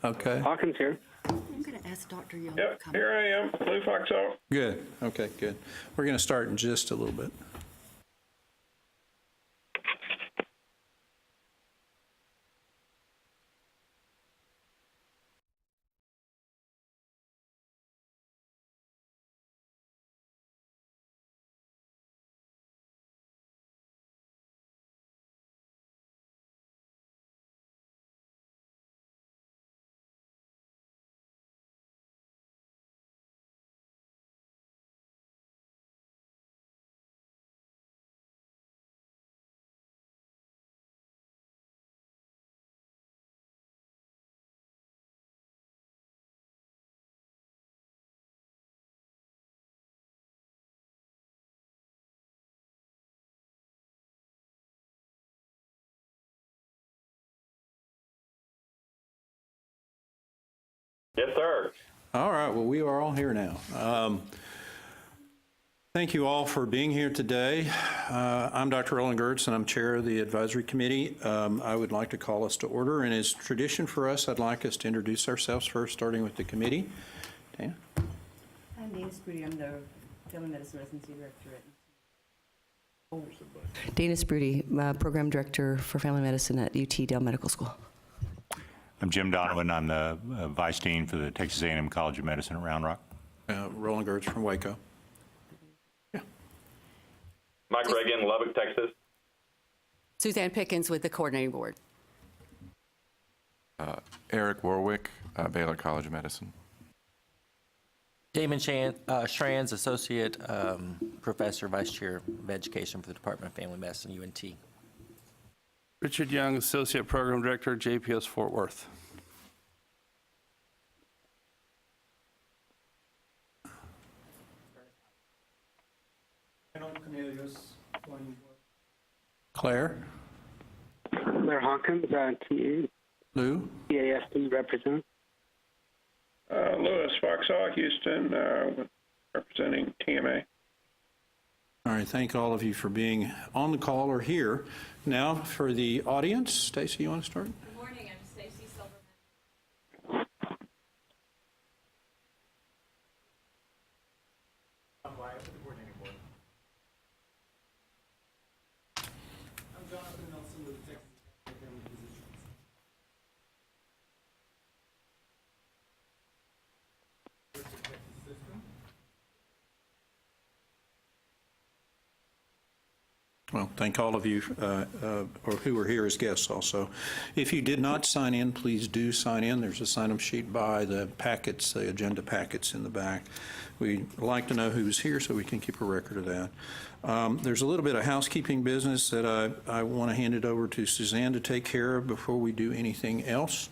Okay. Hawkins here. I'm going to ask Dr. Young to Yep, come. here I am, Blue Fox Oak. Good. Okay, good. We're going to start in just a little bit. Yes, sir. All right, well, we are all here now. Thank you all for being here today. I'm Dr. Roland Gertz, and I'm chair of the advisory committee. I would like to call us to order, and as tradition for us, I'd like us to introduce ourselves first, starting with the committee. Dana? I'm Dana Sprudy. I'm the Family Medicine Residency Director at Dana Sprudy, Program Director for Family Medicine at UT Dell Medical School. I'm Jim Donovan. I'm the Vice Dean for the Texas A&M College of Medicine at Round Rock. Roland Gertz from Waco. Yeah. Mike Reagan, Lubbock, Texas. Suzanne Pickens with the coordinating board. Eric Warwick, Baylor College of Medicine. Damon Schranz, Associate Professor, Vice Chair of Education for the Department of Family Medicine, UNT. Richard Young, Associate Program Director, JPS Fort Worth. Claire? Claire Hawkins, Lou? TASD representative. Lewis Foxall, Houston, representing TMA. All right, thank all of you for being on the call or here. Now for the audience, Stacy, you want to start? Good morning, I'm Stacy Silverman. I'm Wyatt with the coordinating board. I'm Jonathan Nelson with the Texas Family Physicians. With the Texas system. Well, thank all of you or who are here as guests also. If you did not sign in, please do sign in. There's a sign-up sheet by the packets, the agenda packets in the back. We'd like to know who's here so we can keep a record of that. There's a little bit of housekeeping business that I want to hand it over to Suzanne to take care of before we do anything else.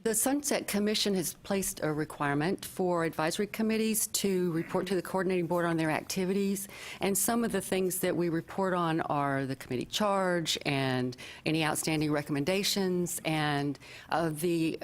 The Sunset Commission has placed a requirement for advisory committees to report to the coordinating board on their activities. And some of the things that we report on are the committee charge and any outstanding recommendations and the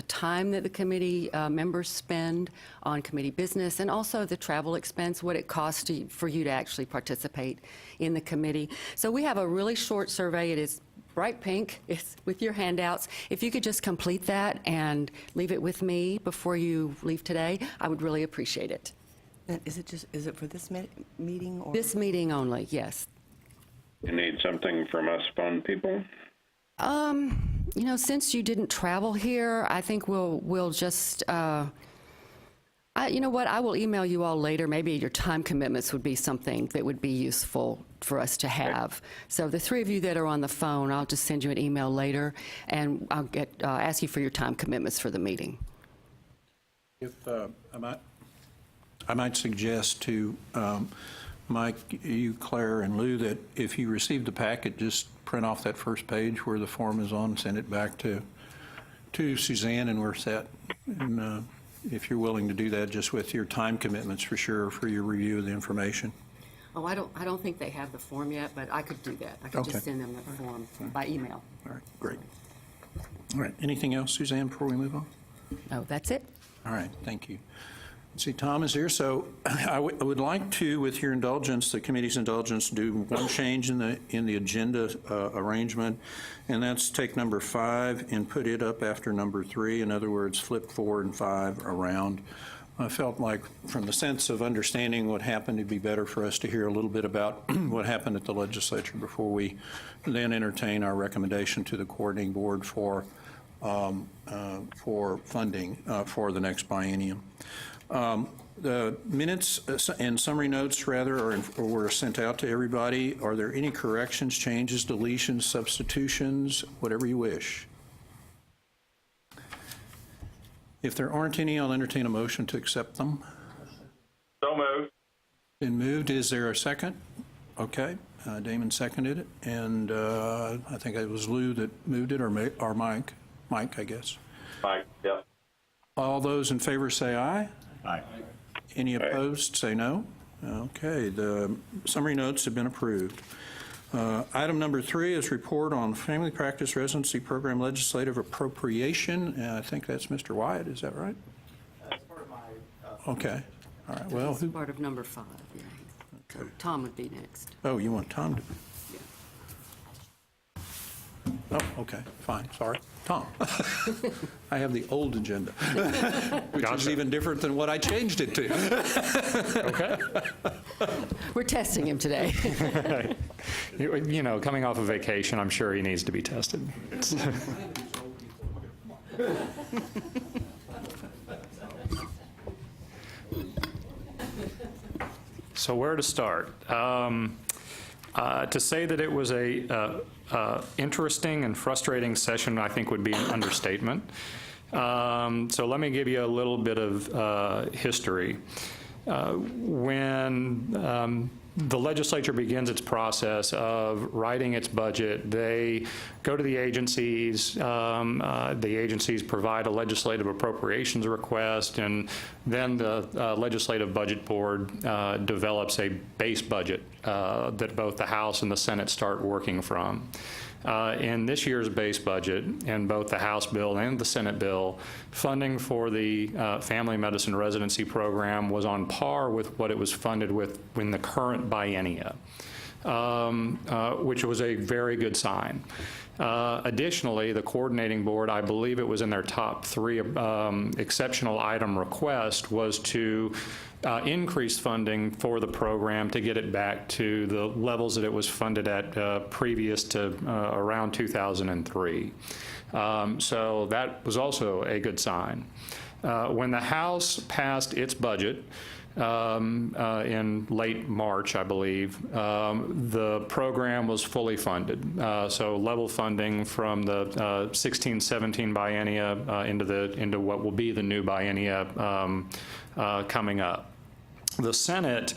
time that the committee members spend on committee business, and also the travel expense, what it costs for you to actually participate in the committee. So we have a really short survey. It is bright pink. It's with your handouts. If you could just complete that and leave it with me before you leave today, I would really appreciate it. Is it for this meeting? Or? This meeting only, yes. You need something from us fun people? You know, since you didn't travel here, I think we'll just, you know what, I will email you all later. Maybe your time commitments would be something that would be useful for us to have. So the three of you that are on the phone, I'll just send you an email later, and I'll ask you for your time commitments for the meeting. If I might suggest to Mike, you, Claire, and Lou that if you receive the packet, just print off that first page where the form is on, send it back to Suzanne, and we're set. And if you're willing to do that, just with your time commitments for sure for your review of the information. Oh, I don't think they have the form yet, but I could do that. I could just send them the form by email. All right, great. All right, anything else, Suzanne, before we move on? Oh, that's it. All right, thank you. See, Tom is here, so I would like to, with your indulgence, the committee's indulgence, do one change in the agenda arrangement, and that's take number 5 and put it up after number 3. In other words, flip 4 and 5 around. I felt like, from the sense of understanding what happened, it'd be better for us to hear a little bit about what happened at the legislature before we then entertain our recommendation to the coordinating board for funding for the next biennium. The minutes and summary notes, rather, were sent out to everybody. Are there any corrections, changes, deletions, substitutions, whatever you wish? If there aren't any, I'll entertain a motion to accept them. So moved. Been moved. Is there a second? Okay. Damon seconded it, and I think it was Lou that moved it, or Mike. Mike, I guess. Mike, yeah. All those in favor say aye. Aye. Any opposed, say no. Okay, the summary notes have been approved. Item number 3 is report on Family Practice Residency Program Legislative Appropriation. I think that's Mr. Wyatt, is that right? That's part of my, Okay, all right, well, This is part of number 5, yeah. So Tom would be next. oh, you want Tom to? Oh, okay, fine, sorry. Tom. I have the old agenda, which is even different than what I changed it to. Okay. We're testing him today. You know, coming off of vacation, I'm sure he needs to be tested. So where to start? To say that it was a interesting and frustrating session, I think, would be an understatement. So let me give you a little bit of history. When the legislature begins its process of writing its budget, they go to the agencies. The agencies provide a legislative appropriations request, and then the Legislative Budget Board develops a base budget that both the House and the Senate start working from. In this year's base budget, in both the House bill and the Senate bill, funding for the family medicine residency program was on par with what it was funded with in the current biennia, which was a very good sign. Additionally, the coordinating board, I believe it was in their top 3 exceptional item request, was to increase funding for the program to get it back to the levels that it was funded at previous to around 2003. So that was also a good sign. When the House passed its budget, in late March, I believe, the program was fully funded. So level funding from the 16-17 biennia into what will be the new biennia coming up. The Senate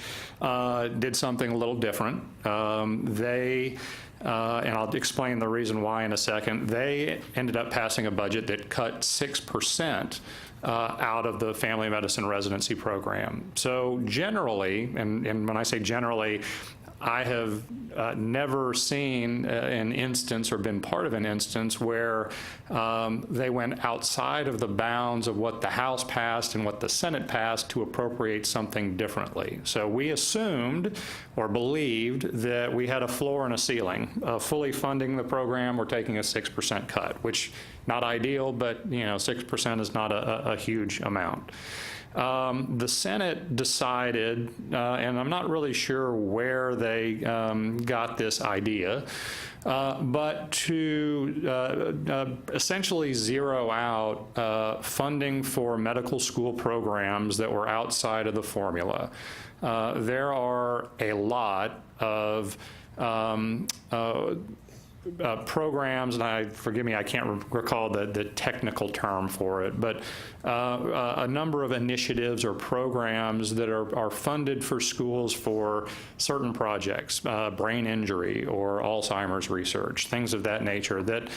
did something a little different. And I'll explain the reason why in a second. They ended up passing a budget that cut 6% out of the family medicine residency program. So generally, and when I say generally, I have never seen an instance or been part of an instance where they went outside of the bounds of what the House passed and what the Senate passed to appropriate something differently. So we assumed or believed that we had a floor and a ceiling. Fully funding the program, we're taking a 6% cut, which not ideal, but 6% is not a huge amount. The Senate decided, and I'm not really sure where they got this idea, but to essentially zero out funding for medical school programs that were outside of the formula. There are a lot of programs, and forgive me, I can't recall the technical term for it, but a number of initiatives or programs that are funded for schools for certain projects, brain injury or Alzheimer's research, things of that nature that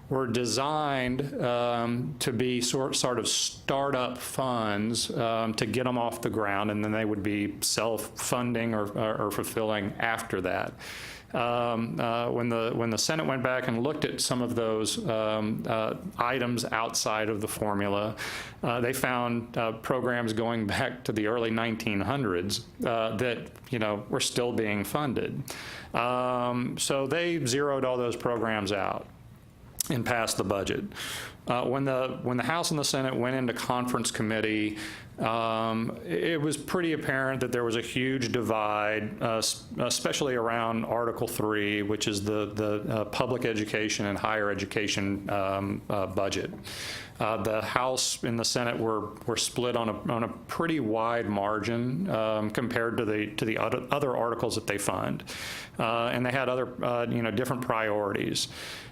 were designed to be sort of startup funds to get them off the ground, and then they would be self-funding or fulfilling after that. When the Senate went back and looked at some of those items outside of the formula, they found programs going back to the early 1900s that were still being funded. So they zeroed all those programs out and passed the budget. When the House and the Senate went into conference committee, it was pretty apparent that there was a huge divide, especially around Article 3, which is the public education and higher education budget. The House and the Senate were split on a pretty wide margin compared to the other articles that they fund, and they had other different priorities.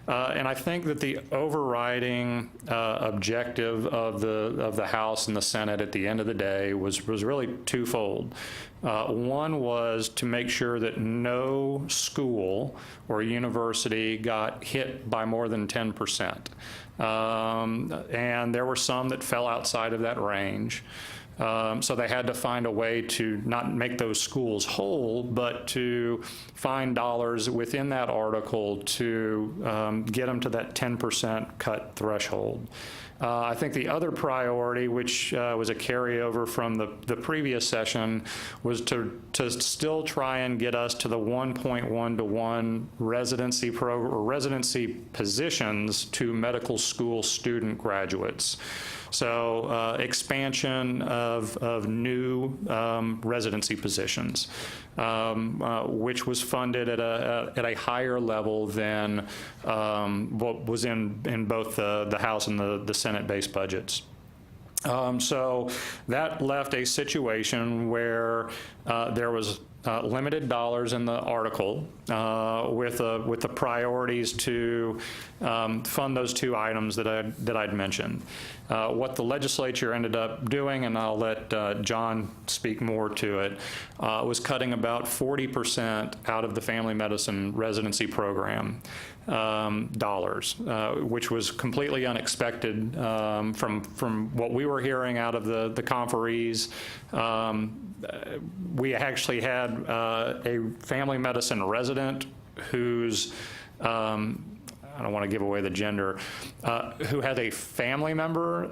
And I think that the overriding objective of the House and the Senate at the end of the day was really twofold. One was to make sure that no school or university got hit by more than 10%. And there were some that fell outside of that range. So they had to find a way to not make those schools whole, but to find dollars within that article to get them to that 10% cut threshold. I think the other priority, which was a carryover from the previous session, was to still try and get us to the 1.1 to 1 residency residency positions to medical school student graduates. So expansion of new residency positions, which was funded at a higher level than what was in both the House and the Senate-based budgets. So that left a situation where there was limited dollars in the article with the priorities to fund those two items that I'd mentioned. What the legislature ended up doing, and I'll let John speak more to it, was cutting about 40% out of the family medicine residency program dollars, which was completely unexpected from what we were hearing out of the conferees. We actually had a family medicine resident who's I don't want to give away the gender, who had a family member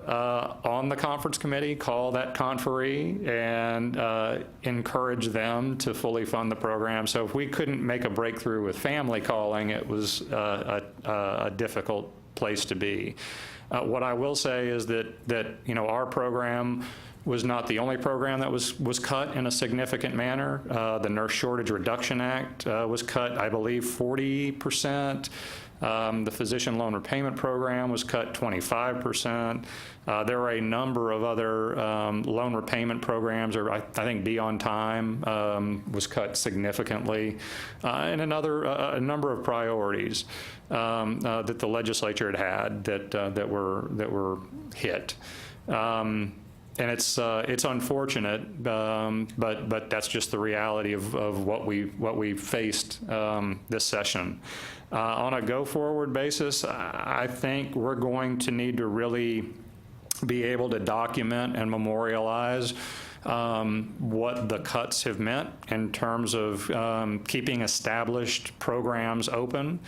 on the conference committee call that conferee and encourage them to fully fund the program. So if we couldn't make a breakthrough with family calling, it was a difficult place to be. What I will say is that our program was not the only program that was cut in a significant manner. The Nurse Shortage Reduction Act was cut, I believe, 40%. The Physician Loan Repayment Program was cut 25%. There were a number of other loan repayment programs, or I think Be On Time was cut significantly, and a number of priorities that the legislature had that were hit. And it's unfortunate, but that's just the reality of what we faced this session. On a go-forward basis, I think we're going to need to really be able to document and memorialize what the cuts have meant in terms of keeping established programs open,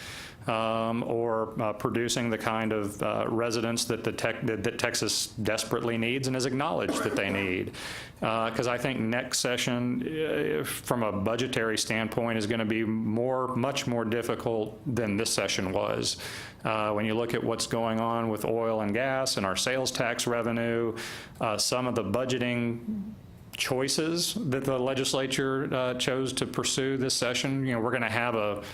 or producing the kind of residents that Texas desperately needs and has acknowledged that they need. Because I think next session, from a budgetary standpoint, is going to be much more difficult than this session was. When you look at what's going on with oil and gas and our sales tax revenue, some of the budgeting choices that the legislature chose to pursue this session, we're going to have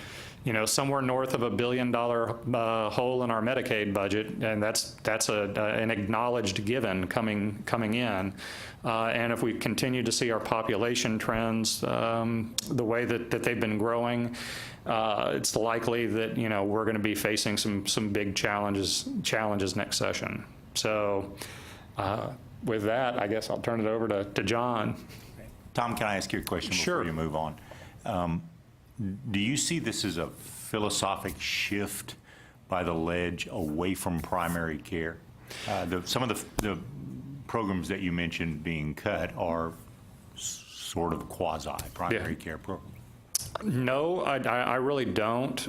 somewhere north of $1 billion hole in our Medicaid budget, and that's an acknowledged given coming in. And if we continue to see our population trends the way that they've been growing, it's likely that we're going to be facing some big challenges next session. So with that, I guess I'll turn it over to John. Tom, can I ask you a question before you move on? Do you see this as a philosophic shift by the ledge away from primary care? Some of the programs that you mentioned being cut are sort of quasi-primary care programs. No, I really don't.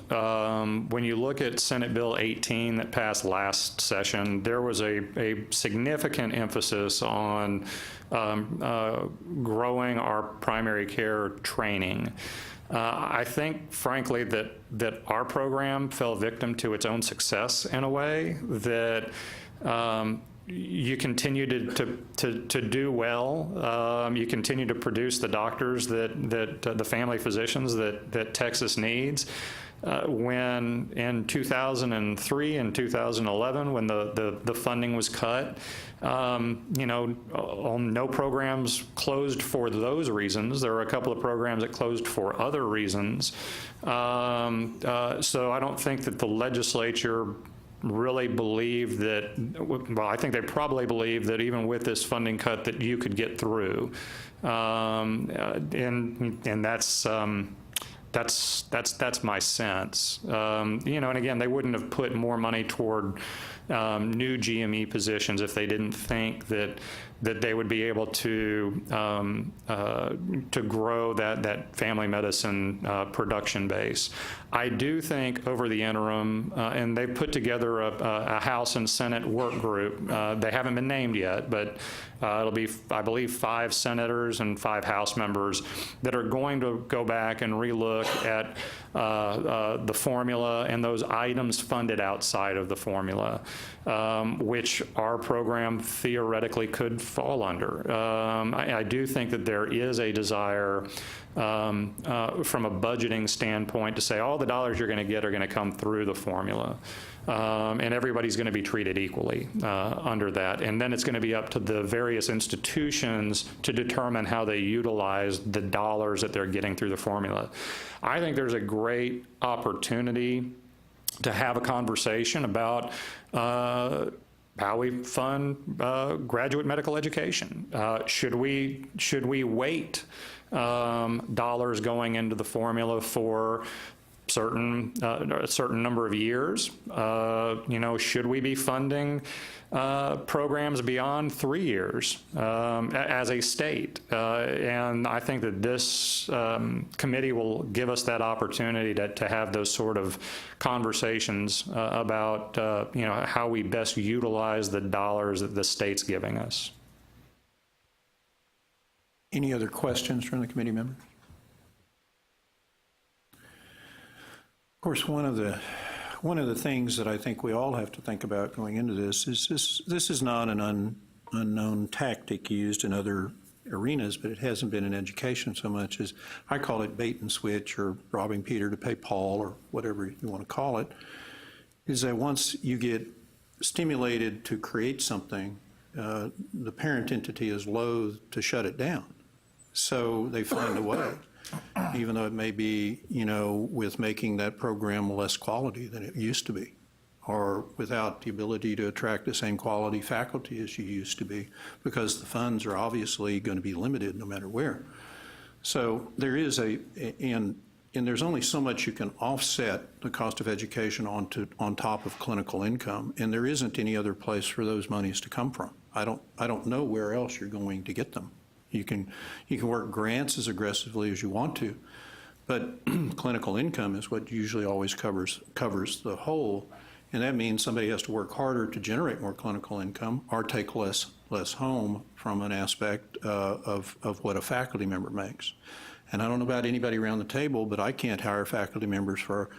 When you look at Senate Bill 18 that passed last session, there was a significant emphasis on growing our primary care training. I think, frankly, that our program fell victim to its own success in a way that you continue to do well. You continue to produce the doctors that the family physicians that Texas needs. When in 2003 and 2011, when the funding was cut, no programs closed for those reasons. There were a couple of programs that closed for other reasons. So I don't think that the legislature really believed that, well, I think they probably believed that even with this funding cut that you could get through. And that's my sense. And again, they wouldn't have put more money toward new GME positions if they didn't think that they would be able to grow that family medicine production base. I do think over the interim, and they've put together a House and Senate work group. They haven't been named yet, but it'll be, I believe, 5 senators and 5 House members that are going to go back and relook at the formula and those items funded outside of the formula, which our program theoretically could fall under. I do think that there is a desire from a budgeting standpoint to say all the dollars you're going to get are going to come through the formula. And everybody's going to be treated equally under that. And then it's going to be up to the various institutions to determine how they utilize the dollars that they're getting through the formula. I think there's a great opportunity to have a conversation about how we fund graduate medical education. Should we wait dollars going into the formula for a certain number of years? Should we be funding programs beyond 3 years as a state? And I think that this committee will give us that opportunity to have those sort of conversations about how we best utilize the dollars that the state's giving us. Any other questions from the committee members? Of course, one of the things that I think we all have to think about going into this is this is not an unknown tactic used in other arenas, but it hasn't been in education so much as, I call it bait and switch, or robbing Peter to pay Paul, or whatever you want to call it, is that once you get stimulated to create something, the parent entity is loath to shut it down. So they find a way, even though it may be, with making that program less quality than it used to be, or without the ability to attract the same quality faculty as you used to be, because the funds are obviously going to be limited no matter where. So there is and there's only so much you can offset the cost of education on top of clinical income, and there isn't any other place for those monies to come from. I don't know where else you're going to get them. You can work grants as aggressively as you want to, but clinical income is what usually always covers the whole, and that means somebody has to work harder to generate more clinical income or take less home from an aspect of what a faculty member makes. And I don't know about anybody around the table, but I can't hire faculty members for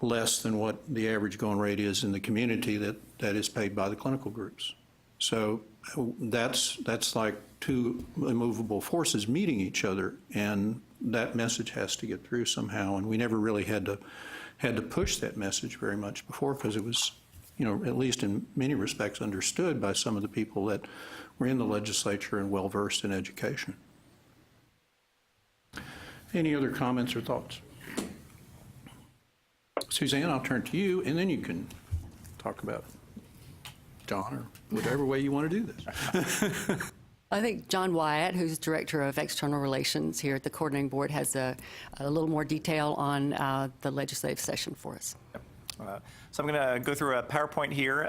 less than what the average going rate is in the community that is paid by the clinical groups. So that's like two immovable forces meeting each other, and that message has to get through somehow. And we never really had to push that message very much before, because it was, at least in many respects, understood by some of the people that were in the legislature and well versed in education. Any other comments or thoughts? Suzanne, I'll turn to you, and then you can talk about John, or whatever way you want to do this. I think John Wyatt, who's Director of External Relations here at the Coordinating Board, has a little more detail on the legislative session for us. So I'm going to go through a PowerPoint here.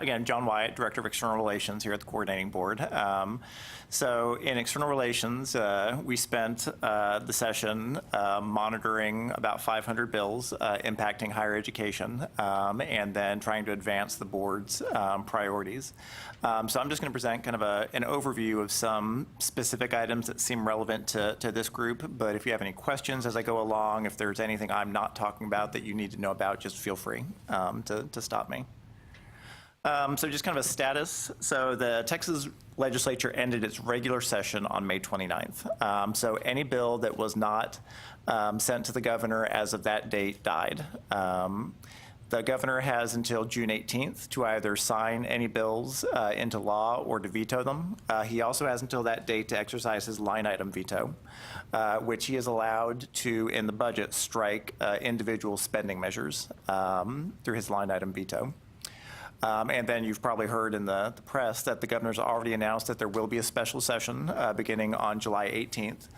Again, John Wyatt, Director of External Relations here at the Coordinating Board. So in External Relations, we spent the session monitoring about 500 bills impacting higher education and then trying to advance the board's priorities. So I'm just going to present kind of an overview of some specific items that seem relevant to this group, but if you have any questions as I go along, if there's anything I'm not talking about that you need to know about, just feel free to stop me. So just kind of a status. So the Texas legislature ended its regular session on May 29th. So any bill that was not sent to the governor as of that date died. The governor has until June 18th to either sign any bills into law or to veto them. He also has until that date to exercise his line item veto, which he is allowed to, in the budget, strike individual spending measures through his line item veto. And then you've probably heard in the press that the governor's already announced that there will be a special session beginning on July 18th.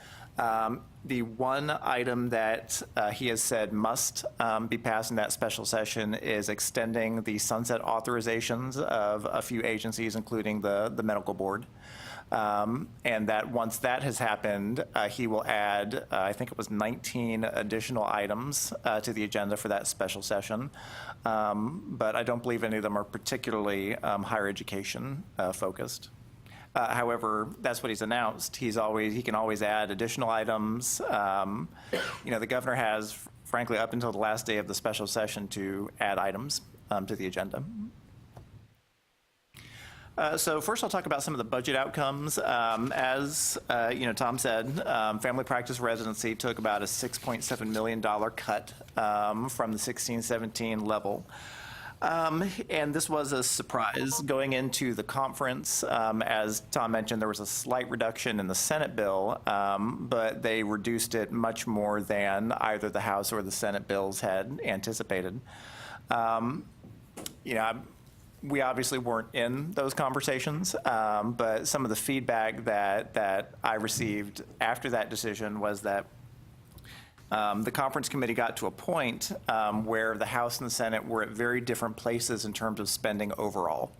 The one item that he has said must be passed in that special session is extending the sunset authorizations of a few agencies, including the medical board. And that once that has happened, he will add, I think it was 19 additional items to the agenda for that special session. But I don't believe any of them are particularly higher education focused. However, that's what he's announced. He can always add additional items. The governor has, frankly, up until the last day of the special session to add items to the agenda. So first I'll talk about some of the budget outcomes. As Tom said, family practice residency took about a $6.7 million cut from the 16-17 level. And this was a surprise. Going into the conference, as Tom mentioned, there was a slight reduction in the Senate bill, but they reduced it much more than either the House or the Senate bills had anticipated. We obviously weren't in those conversations, but some of the feedback that I received after that decision was that the conference committee got to a point where the House and the Senate were at very different places in terms of spending overall.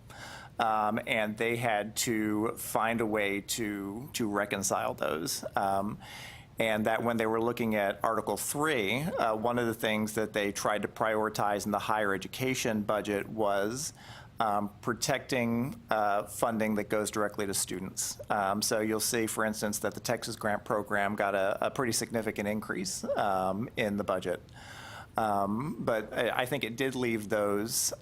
And they had to find a way to reconcile those. And that when they were looking at Article 3, one of the things that they tried to prioritize in the higher education budget was protecting funding that goes directly to students. So you'll see, for instance, that the Texas Grant Program got a pretty significant increase in the budget. But I think it did leave those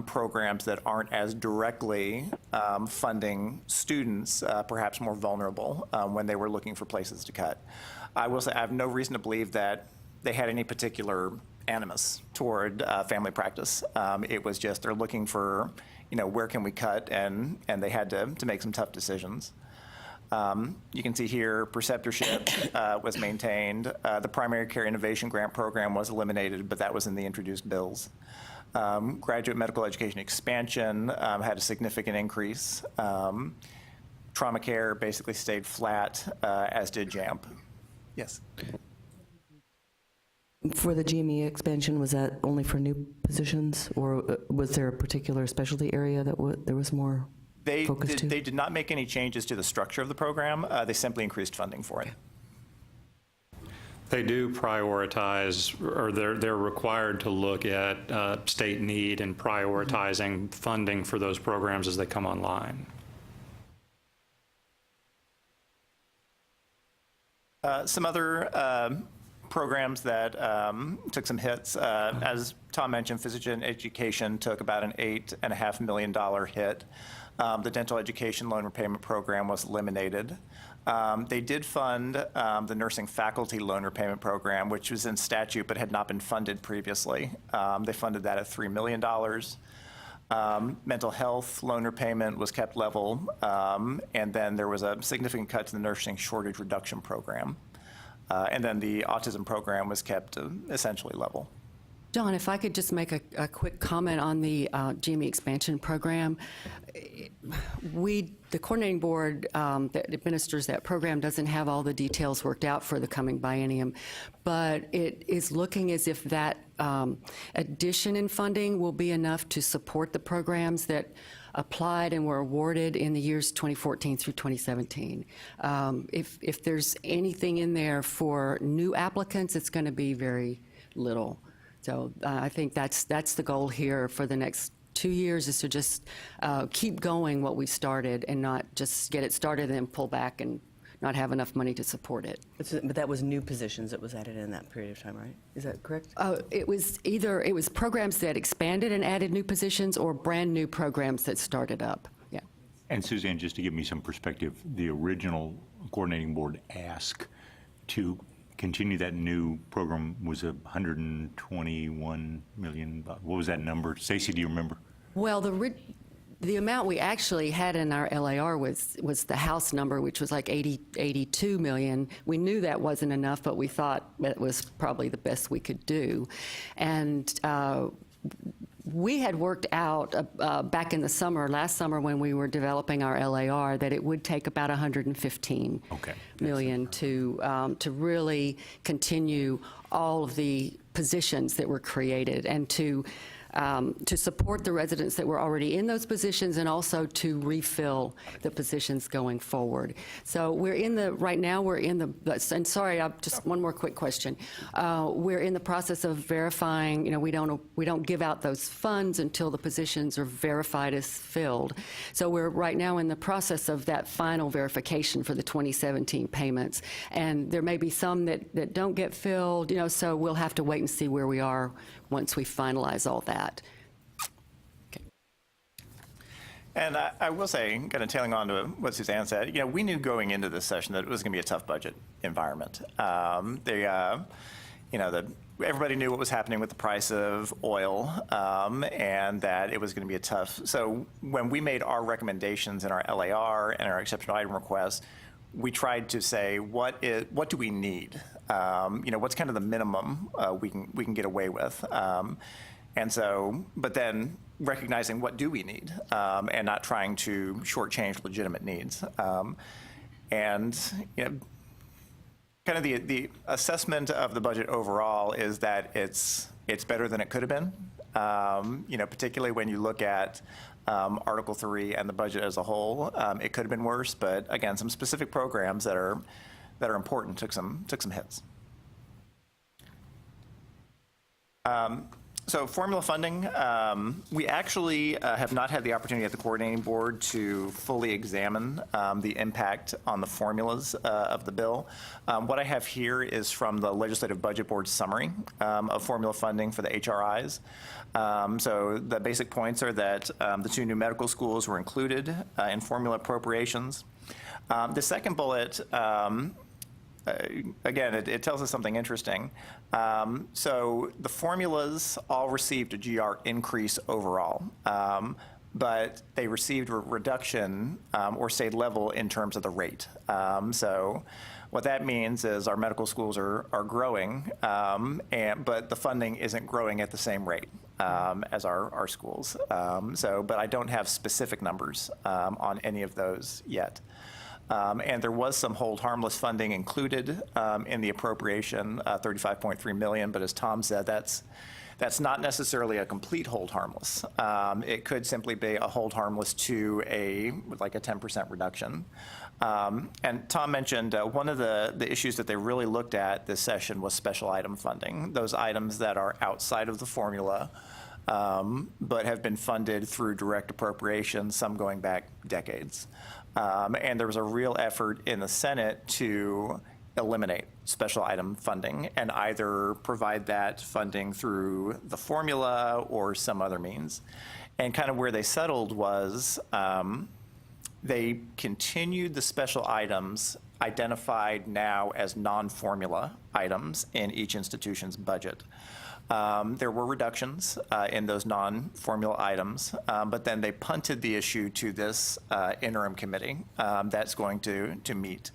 programs that aren't as directly funding students perhaps more vulnerable when they were looking for places to cut. I will say I have no reason to believe that they had any particular animus toward family practice. It was just they're looking for, where can we cut, and they had to make some tough decisions. You can see here preceptorship was maintained. The Primary Care Innovation Grant Program was eliminated, but that was in the introduced bills. Graduate medical education expansion had a significant increase. Trauma care basically stayed flat, as did JAMP. Yes. For the GME expansion, was that only for new positions, or was there a particular specialty area that there was more focus to? They did not make any changes to the structure of the program. They simply increased funding for it. They do prioritize, or they're required to look at state need and prioritizing funding for those programs as they come online. Some other programs that took some hits. As Tom mentioned, physician education took about an $8.5 million hit. The dental education loan repayment program was eliminated. They did fund the nursing faculty loan repayment program, which was in statute but had not been funded previously. They funded that at $3 million. Mental health loan repayment was kept level, and then there was a significant cut to the nursing shortage reduction program. And then the autism program was kept essentially level. John, if I could just make a quick comment on the GME expansion program. The coordinating board that administers that program doesn't have all the details worked out for the coming biennium, but it is looking as if that addition in funding will be enough to support the programs that applied and were awarded in the years 2014 through 2017. If there's anything in there for new applicants, it's going to be very little. So I think that's the goal here for the next 2 years, is to just keep going what we started and not just get it started and then pull back and not have enough money to support it. But that was new positions that was added in that period of time, right? Is that correct? It was programs that expanded and added new positions, or brand new programs that started up. Yeah. And Suzanne, just to give me some perspective, the original coordinating board asked to continue that new program was $121 million. What was that number? Stacy, do you remember? Well, the amount we actually had in our LAR was the House number, which was like 82 million. We knew that wasn't enough, but we thought that was probably the best we could do. And we had worked out back in the summer, last summer, when we were developing our LAR, that it would take about 115 million to really continue all of the positions that were created, and to support the residents that were already in those positions, and also to refill the positions going forward. So right now we're in the, and sorry, just one more quick question. We're in the process of verifying, we don't give out those funds until the positions are verified as filled. So we're right now in the process of that final verification for the 2017 payments. And there may be some that don't get filled, so we'll have to wait and see where we are once we finalize all that. Okay. And I will say, kind of tailing on to what Suzanne said, we knew going into this session that it was going to be a tough budget environment. Everybody knew what was happening with the price of oil, and that it was going to be a tough. So when we made our recommendations in our LAR and our exceptional item requests, we tried to say, what do we need? What's kind of the minimum we can get away with? And so, but then recognizing what do we need, and not trying to shortchange legitimate needs. And kind of the assessment of the budget overall is that it's better than it could have been. Particularly when you look at Article 3 and the budget as a whole, it could have been worse. But again, some specific programs that are important took some hits. So formula funding, we actually have not had the opportunity at the coordinating board to fully examine the impact on the formulas of the bill. What I have here is from the Legislative Budget Board summary of formula funding for the HRIs. So the basic points are that the 2 new medical schools were included in formula appropriations. The second bullet, again, it tells us something interesting. So the formulas all received a GR increase overall, but they received a reduction or stayed level in terms of the rate. So what that means is our medical schools are growing, but the funding isn't growing at the same rate as our schools. But I don't have specific numbers on any of those yet. And there was some hold harmless funding included in the appropriation, $35.3 million, but as Tom said, that's not necessarily a complete hold harmless. It could simply be a hold harmless to like a 10% reduction. And Tom mentioned one of the issues that they really looked at this session was special item funding, those items that are outside of the formula, but have been funded through direct appropriations, some going back decades. And there was a real effort in the Senate to eliminate special item funding and either provide that funding through the formula or some other means. And kind of where they settled was they continued the special items identified now as non-formula items in each institution's budget. There were reductions in those non-formula items, but then they punted the issue to this interim committee that's going to meet.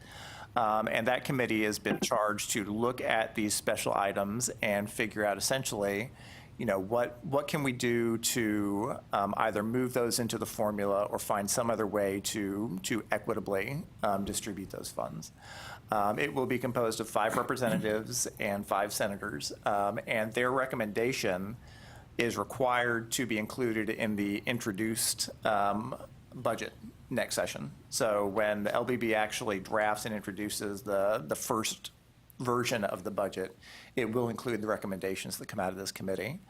And that committee has been charged to look at these special items and figure out essentially, what can we do to either move those into the formula or find some other way to equitably distribute those funds. It will be composed of 5 representatives and 5 senators, and their recommendation is required to be included in the introduced budget next session. So when the LBB actually drafts and introduces the first version of the budget, it will include the recommendations that come out of this committee.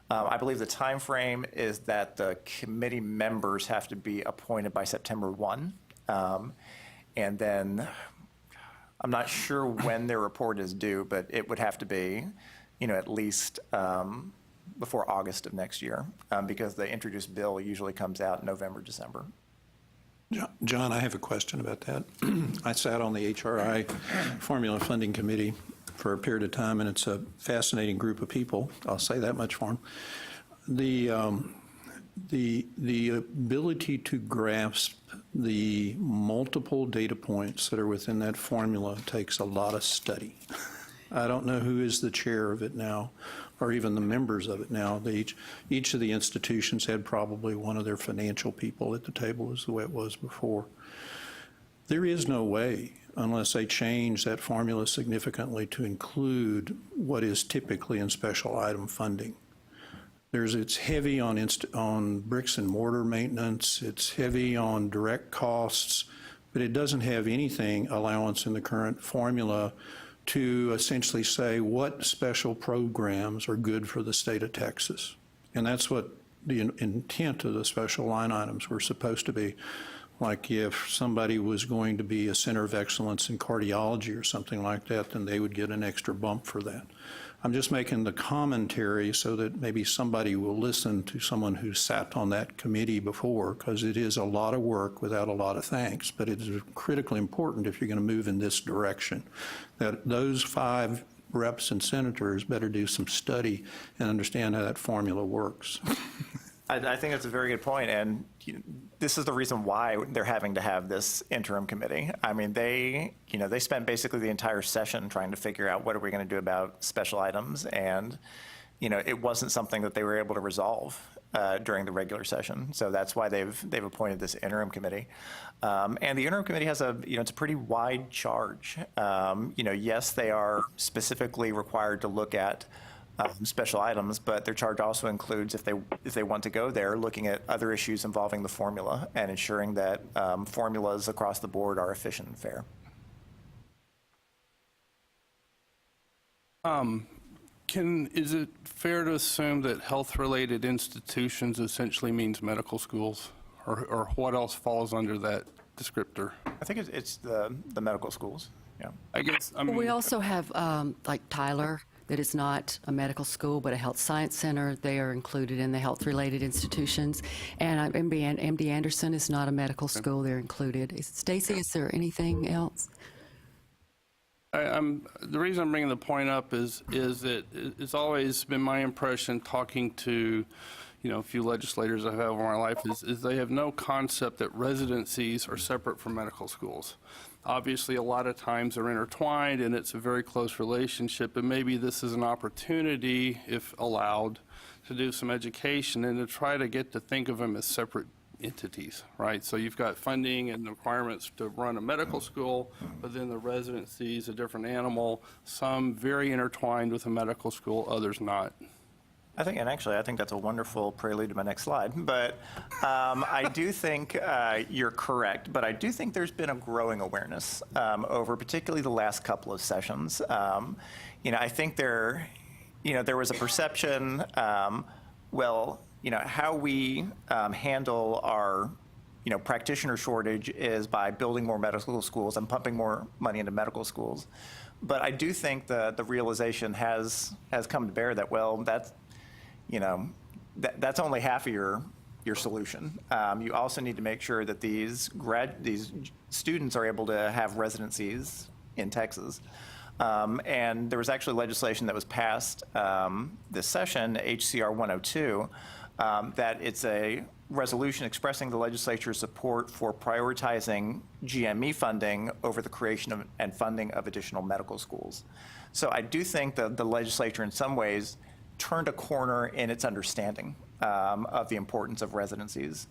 I believe the time frame is that the committee members have to be appointed by September 1. And then I'm not sure when their report is due, but it would have to be, at least before August of next year, because the introduced bill usually comes out November, December. John, I have a question about that. I sat on the HRI Formula Funding Committee for a period of time, and it's a fascinating group of people. I'll say that much for them. The ability to grasp the multiple data points that are within that formula takes a lot of study. I don't know who is the chair of it now, or even the members of it now. Each of the institutions had probably one of their financial people at the table, is the way it was before. There is no way, unless they change that formula significantly to include what is typically in special item funding. It's heavy on bricks and mortar maintenance, it's heavy on direct costs, but it doesn't have anything allowance in the current formula to essentially say what special programs are good for the state of Texas. And that's what the intent of the special line items were supposed to be. Like if somebody was going to be a center of excellence in cardiology or something like that, then they would get an extra bump for that. I'm just making the commentary so that maybe somebody will listen to someone who sat on that committee before, because it is a lot of work without a lot of thanks, but it is critically important if you're going to move in this direction, that those 5 reps and senators better do some study and understand how that formula works. I think that's a very good point, and this is the reason why they're having to have this interim committee. I mean, they spent basically the entire session trying to figure out what are we going to do about special items, and it wasn't something that they were able to resolve during the regular session. So that's why they've appointed this interim committee, and the interim committee has it's a pretty wide charge. Yes, they are specifically required to look at special items, but their charge also includes, if they want to go there, looking at other issues involving the formula and ensuring that formulas across the board are efficient and fair. Is it fair to assume that health-related institutions essentially means medical schools, or what else falls under that descriptor? I think it's the medical schools. Yeah. I guess. We also have like Tyler, that is not a medical school, but a health science center. They are included in the health-related institutions. And MD Anderson is not a medical school. They're included. Stacy, is there anything else? The reason I'm bringing the point up is that it's always been my impression, talking to a few legislators I've had over my life, is they have no concept that residencies are separate from medical schools. Obviously, a lot of times they're intertwined, and it's a very close relationship, and maybe this is an opportunity, if allowed, to do some education and to try to get to think of them as separate entities, right? So you've got funding and requirements to run a medical school, but then the residency is a different animal, some very intertwined with a medical school, others not. I think that's a wonderful prelude to my next slide. But I do think you're correct. But I do think there's been a growing awareness over particularly the last couple of sessions. I think there was a perception, how we handle our practitioner shortage is by building more medical schools and pumping more money into medical schools. But I do think the realization has come to bear that, well, that's only half of your solution. You also need to make sure that these students are able to have residencies in Texas. And there was actually legislation that was passed this session, HCR 102, that it's a resolution expressing the legislature's support for prioritizing GME funding over the creation and funding of additional medical schools. So I do think that the legislature in some ways turned a corner in its understanding of the importance of residencies.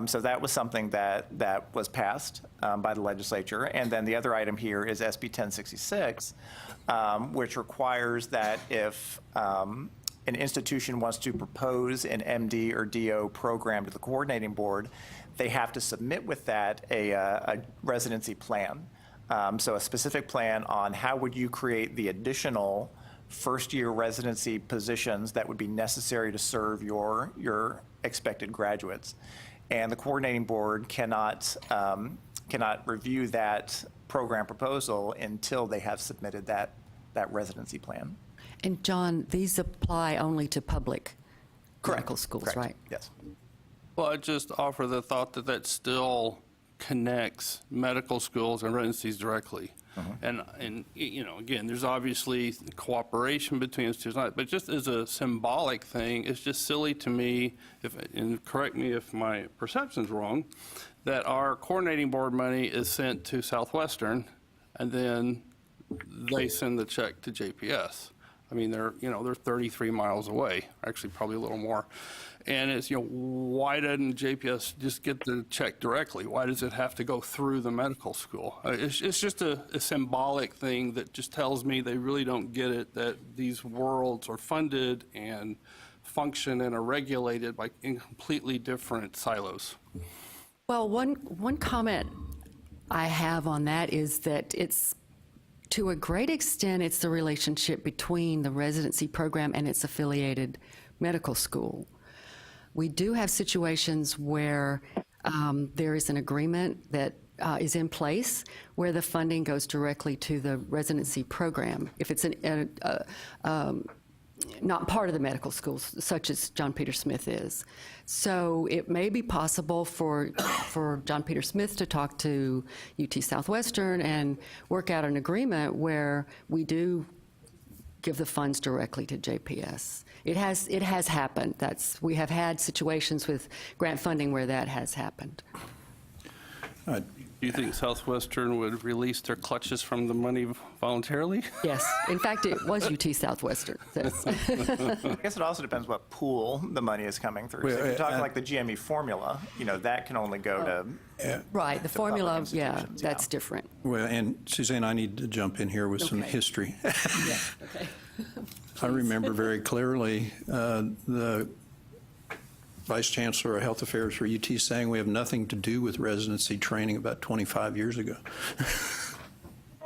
So that was something that was passed by the legislature. And then the other item here is SB 1066, which requires that if an institution wants to propose an MD or DO program to the coordinating board, they have to submit with that a residency plan. So a specific plan on how would you create the additional first-year residency positions that would be necessary to serve your expected graduates. And the coordinating board cannot review that program proposal until they have submitted that residency plan. And John, these apply only to public medical schools, Correct. right? Yes. Well, I just offer the thought that that still connects medical schools and residencies directly. And you know, again, there's obviously cooperation between institutions, but just as a symbolic thing, it's just silly to me, and correct me if my perception's wrong, that our coordinating board money is sent to Southwestern, and then they send the check to JPS. I mean, they're 33 miles away, actually probably a little more. And it's, why doesn't JPS just get the check directly? Why does it have to go through the medical school? It's just a symbolic thing that just tells me they really don't get it, that these worlds are funded and function and are regulated in completely different silos. Well, one comment I have on that is that it's, to a great extent, it's the relationship between the residency program and its affiliated medical school. We do have situations where there is an agreement that is in place where the funding goes directly to the residency program. If it's not part of the medical schools, such as John Peter Smith is. So it may be possible for John Peter Smith to talk to UT Southwestern and work out an agreement where we do give the funds directly to JPS. It has happened. We have had situations with grant funding where that has happened. Do you think Southwestern would release their clutches from the money voluntarily? Yes. In fact, it was UT Southwestern. I guess it also depends what pool the money is coming through. So if you're talking like the GME formula, that can only go to right. The to formula, public yeah, institutions, that's different. Well, and Suzanne, I need to jump in here with some Okay. history. Yeah. Okay. I remember very clearly the Vice Chancellor of Health Affairs for UT saying we have nothing to do with residency training about 25 years ago.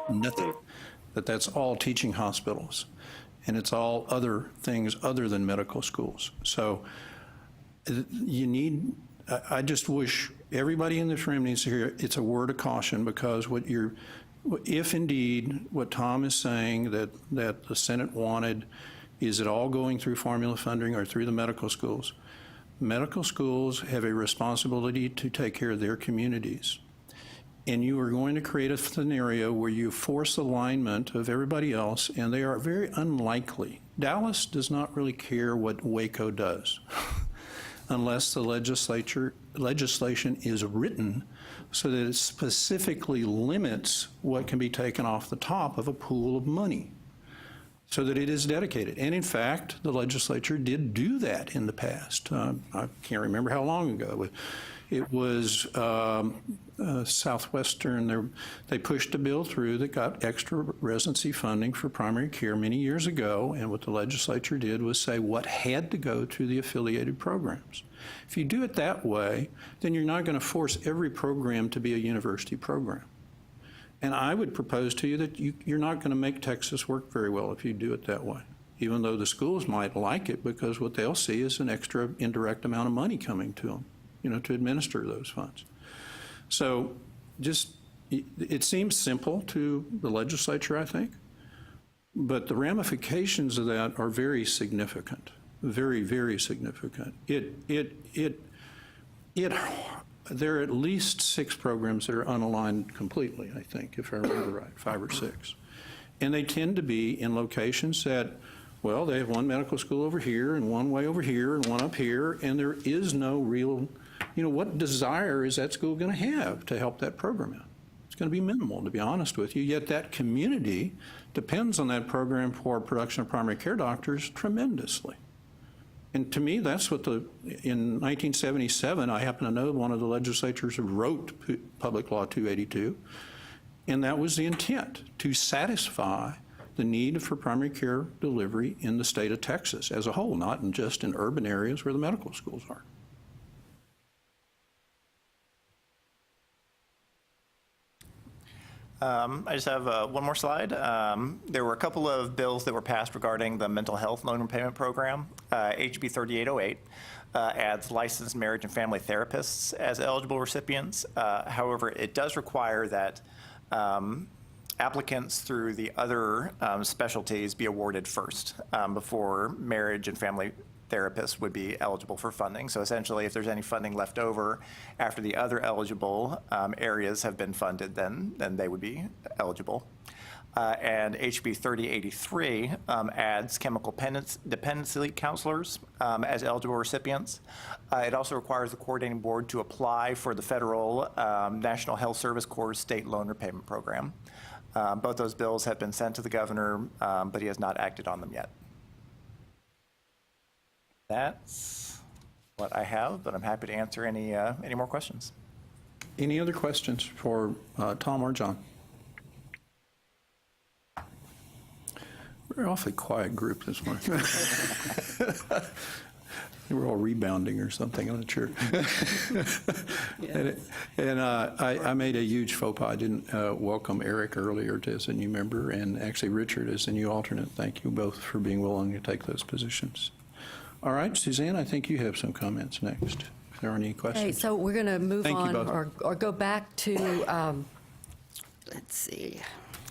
Nothing. That's all teaching hospitals, and it's all other things other than medical schools. So I just wish everybody in this room needs to hear it's a word of caution, because if indeed what Tom is saying that the Senate wanted, is it all going through formula funding or through the medical schools? Medical schools have a responsibility to take care of their communities. And you are going to create a scenario where you force alignment of everybody else, and they are very unlikely. Dallas does not really care what Waco does unless the legislation is written so that it specifically limits what can be taken off the top of a pool of money, so that it is dedicated. And in fact, the legislature did do that in the past. I can't remember how long ago. It was Southwestern. They pushed a bill through that got extra residency funding for primary care many years ago, and what the legislature did was say what had to go to the affiliated programs. If you do it that way, then you're not going to force every program to be a university program. And I would propose to you that you're not going to make Texas work very well if you do it that way, even though the schools might like it, because what they'll see is an extra indirect amount of money coming to them, to administer those funds. So it seems simple to the legislature, I think, but the ramifications of that are very significant, very, very significant. There are at least 6 programs that are unaligned completely, I think, if I remember right, 5 or 6. And they tend to be in locations that, well, they have one medical school over here and one way over here and one up here, and there is no real, what desire is that school going to have to help that program out? It's going to be minimal, to be honest with you, yet that community depends on that program for production of primary care doctors tremendously. And to me, that's what in 1977, I happen to know one of the legislators who wrote Public Law 282, and that was the intent, to satisfy the need for primary care delivery in the state of Texas as a whole, not just in urban areas where the medical schools are. I just have one more slide. There were a couple of bills that were passed regarding the mental health loan repayment program. HB 3808 adds licensed marriage and family therapists as eligible recipients. However, it does require that applicants through the other specialties be awarded first before marriage and family therapists would be eligible for funding. So essentially, if there's any funding left over after the other eligible areas have been funded, then they would be eligible. And HB 3083 adds chemical dependency counselors as eligible recipients. It also requires the coordinating board to apply for the federal National Health Service Corps state loan repayment program. Both those bills have been sent to the governor, but he has not acted on them yet. That's what I have, but I'm happy to answer any more questions. Any other questions for Tom or John? We're an awfully quiet group this morning. We're all rebounding or something, I'm not sure. And I made a huge faux pas. I didn't welcome Eric earlier as a new member, and actually Richard as a new alternate. Thank you both for being willing to take those positions. All right, Suzanne, I think you have some comments next. If there are any questions. Okay, so we're going to move Thank you on both. or go back to, let's see,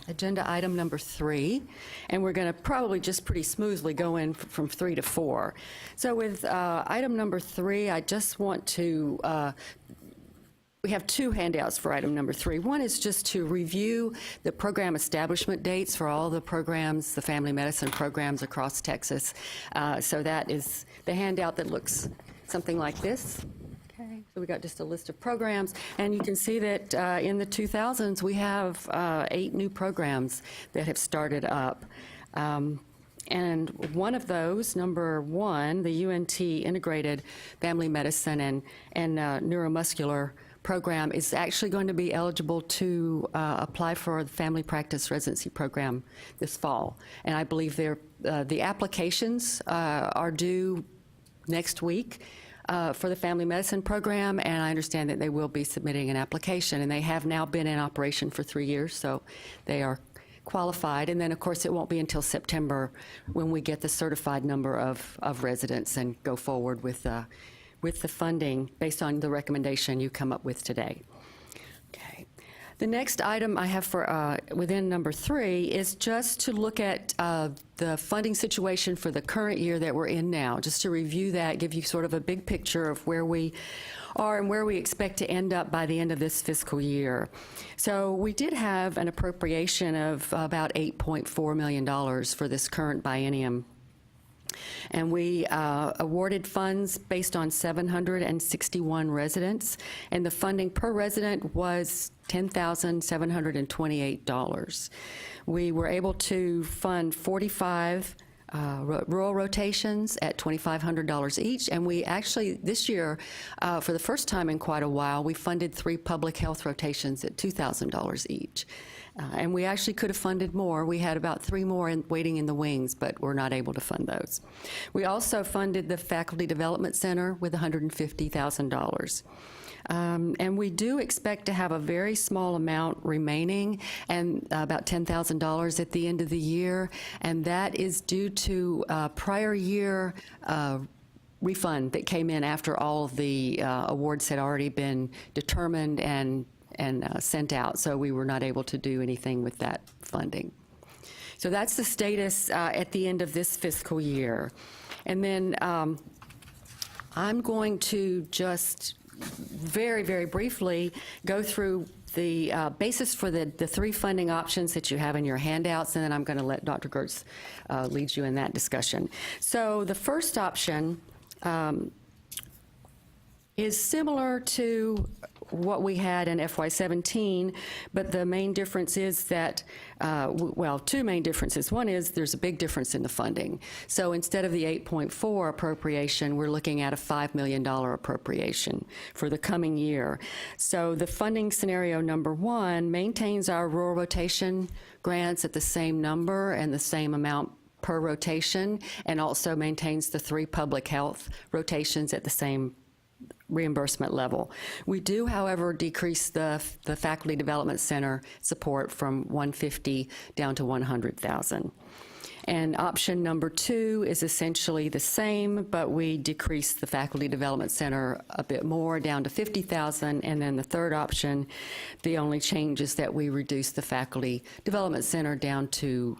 agenda item number 3, and we're going to probably just pretty smoothly go in from 3 to 4. So with item number 3, I just want to we have 2 handouts for item number 3. One is just to review the program establishment dates for all the programs, the family medicine programs across Texas. So that is the handout that looks something like this. Okay, so we got just a list of programs, and you can see that in the 2000s we have 8 new programs that have started up. And one of those, number 1, the UNT Integrated Family Medicine and Neuromuscular program, is actually going to be eligible to apply for the family practice residency program this fall. And I believe the applications are due next week for the family medicine program, and I understand that they will be submitting an application, and they have now been in operation for 3 years, so they are qualified. And then, of course, it won't be until September when we get the certified number of residents and go forward with the funding based on the recommendation you come up with today. Okay. The next item I have for within number 3 is just to look at the funding situation for the current year that we're in now, just to review that, give you sort of a big picture of where we are and where we expect to end up by the end of this fiscal year. So we did have an appropriation of about $8.4 million for this current biennium. And we awarded funds based on 761 residents, and the funding per resident was $10,728. We were able to fund 45 rural rotations at $2,500 each, and we actually, this year, for the first time in quite a while, we funded 3 public health rotations at $2,000 each. And we actually could have funded more. We had about 3 more waiting in the wings, but we're not able to fund those. We also funded the Faculty Development Center with $150,000. And we do expect to have a very small amount remaining, and about $10,000 at the end of the year, and that is due to prior year refund that came in after all of the awards had already been determined and sent out, so we were not able to do anything with that funding. So that's the status at the end of this fiscal year. And then I'm going to just very, very briefly go through the basis for the 3 funding options that you have in your handouts, and then I'm going to let Dr. Gertz lead you in that discussion. So the first option is similar to what we had in FY17, but the main difference is that, well, two main differences. One is there's a big difference in the funding. So instead of the 8.4 appropriation, we're looking at a $5 million appropriation for the coming year. So the funding scenario number one maintains our rural rotation grants at the same number and the same amount per rotation, and also maintains the 3 public health rotations at the same reimbursement level. We do, however, decrease the Faculty Development Center support from $150 down to $100,000. And option number 2 is essentially the same, but we decrease the Faculty Development Center a bit more, down to $50,000. And then the third option, the only change is that we reduce the Faculty Development Center down to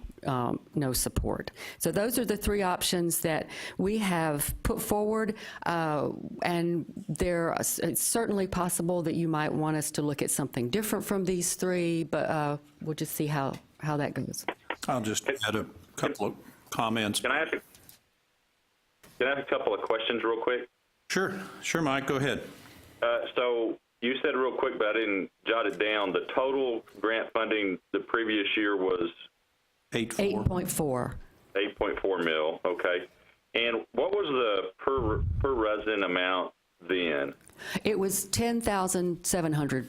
no support. So those are the 3 options that we have put forward, and it's certainly possible that you might want us to look at something different from these 3, but we'll just see how that goes. I'll just add a couple of comments. Can I ask a couple of questions real quick? Sure, Mike, go ahead. So you said real quick, but I didn't jot it down. The total grant funding the previous year was 8.4. 8.4 mil. Okay. And what was the per resident amount then? It was $10,700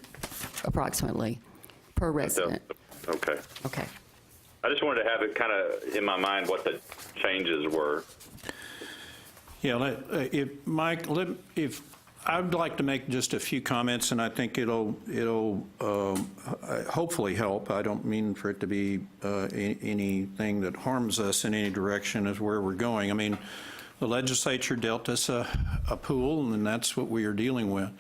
approximately per resident. Okay. Okay. I just wanted to have it kind of in my mind what the changes were. Yeah, Mike, if I'd like to make just a few comments, and I think it'll hopefully help. I don't mean for it to be anything that harms us in any direction as where we're going. I mean, the legislature dealt us a pool, and that's what we are dealing with.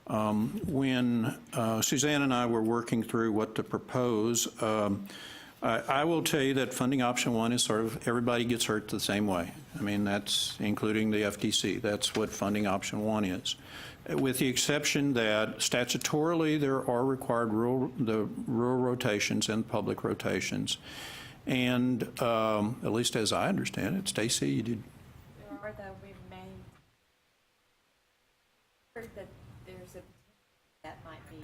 When Suzanne and I were working through what to propose, I will tell you that funding option 1 is sort of everybody gets hurt the same way. I mean, that's including the FDC. That's what funding option 1 is. With the exception that statutorily there are required rural rotations and public rotations. And at least as I understand it, Stacy, you did. There are, though, we've heard that there's a that might be.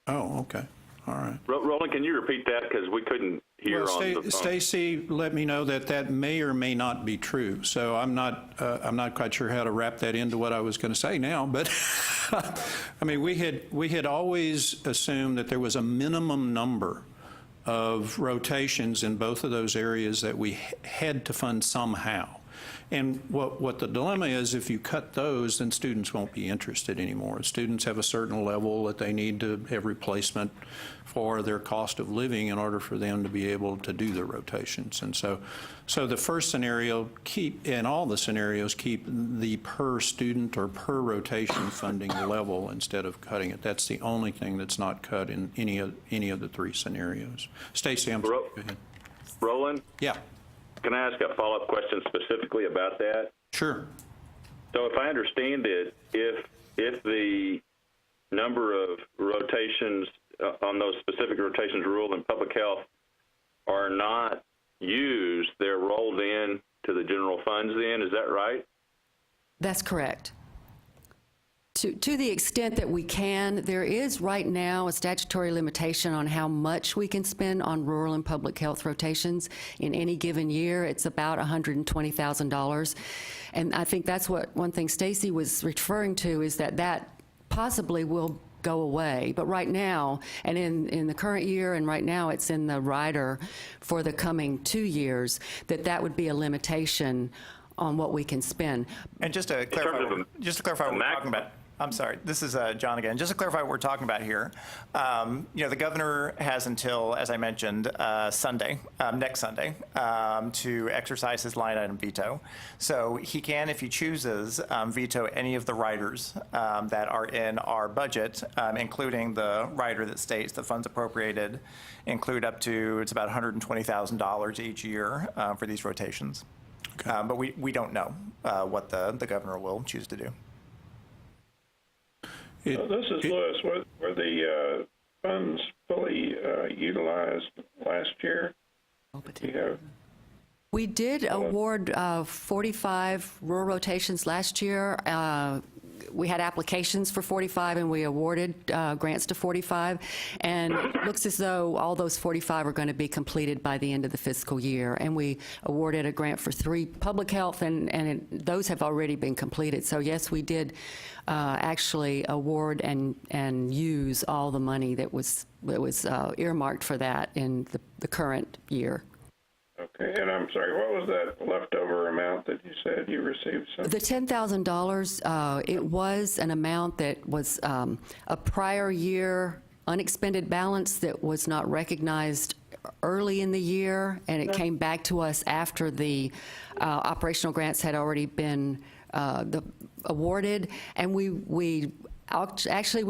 Oh, okay. All right. Roland, can you repeat that? Because we couldn't hear on the phone. Stacy let me know that may or may not be true. So I'm not quite sure how to wrap that into what I was going to say now. But I mean, we had always assumed that there was a minimum number of rotations in both of those areas that we had to fund somehow. And what the dilemma is, if you cut those, then students won't be interested anymore. Students have a certain level that they need to have replacement for their cost of living in order for them to be able to do the rotations. And so the first scenario, in all the scenarios, keep the per student or per rotation funding level instead of cutting it. That's the only thing that's not cut in any of the 3 scenarios. Stacy, I'm sorry, go ahead. Roland? Yeah. Can I ask a follow-up question specifically about that? Sure. So if I understand it, if the number of rotations on those specific rotations ruled in public health are not used, they're rolled in to the general funds then, is that right? That's correct. To the extent that we can, there is right now a statutory limitation on how much we can spend on rural and public health rotations in any given year. It's about $120,000. And I think that's one thing Stacy was referring to, is that possibly will go away. But right now, and in the current year, and right now it's in the rider for the coming 2 years, that would be a limitation on what we can spend. And just to clarify what we're talking about. I'm sorry, this is John again. Just to clarify what we're talking about here, the governor has until, as I mentioned, Sunday, next Sunday, to exercise his line item veto. So he can, if he chooses, veto any of the riders that are in our budget, including the rider that states the funds appropriated include up to, it's about $120,000 each year for these rotations. Okay. But we don't know what the governor will choose to do. This is Lewis. Were the funds fully utilized last year? You have We did award 45 rural rotations last year. We had applications for 45, and we awarded grants to 45. And it looks as though all those 45 are going to be completed by the end of the fiscal year. And we awarded a grant for 3 public health, and those have already been completed. So yes, we did actually award and use all the money that was earmarked for that in the current year. Okay, and I'm sorry, what was that leftover amount that you said you received? The $10,000, it was an amount that was a prior year unexpended balance that was not recognized early in the year, and it came back to us after the operational grants had already been awarded, and we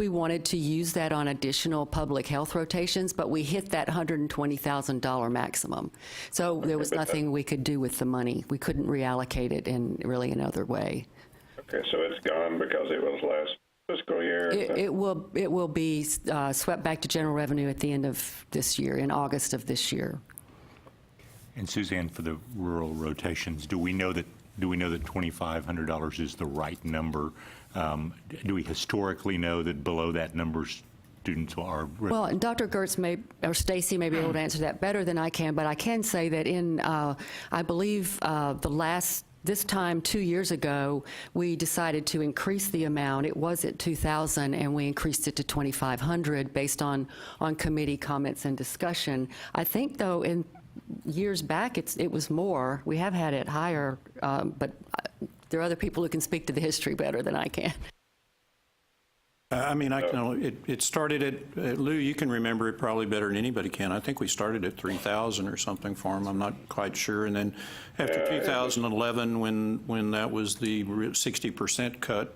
wanted to use that on additional public health rotations, but we hit that $120,000 maximum. So there was nothing we could do with the money. We couldn't reallocate it in really another way. Okay, so it's gone because it was last fiscal year? It will be swept back to general revenue at the end of this year, in August of this year. And Suzanne, for the rural rotations, do we know that $2,500 is the right number? Do we historically know that below that number students are? Well, and Dr. Gertz or Stacy may be able to answer that better than I can, but I can say that in, I believe, this time 2 years ago, we decided to increase the amount. It was at $2,000, and we increased it to $2,500 based on committee comments and discussion. I think, though, in years back, it was more. We have had it higher, but there are other people who can speak to the history better than I can. I mean, it started at, Lou, you can remember it probably better than anybody can. I think we started at 3,000 or something for them. I'm not quite sure. And then after 2011, when that was the 60% cut,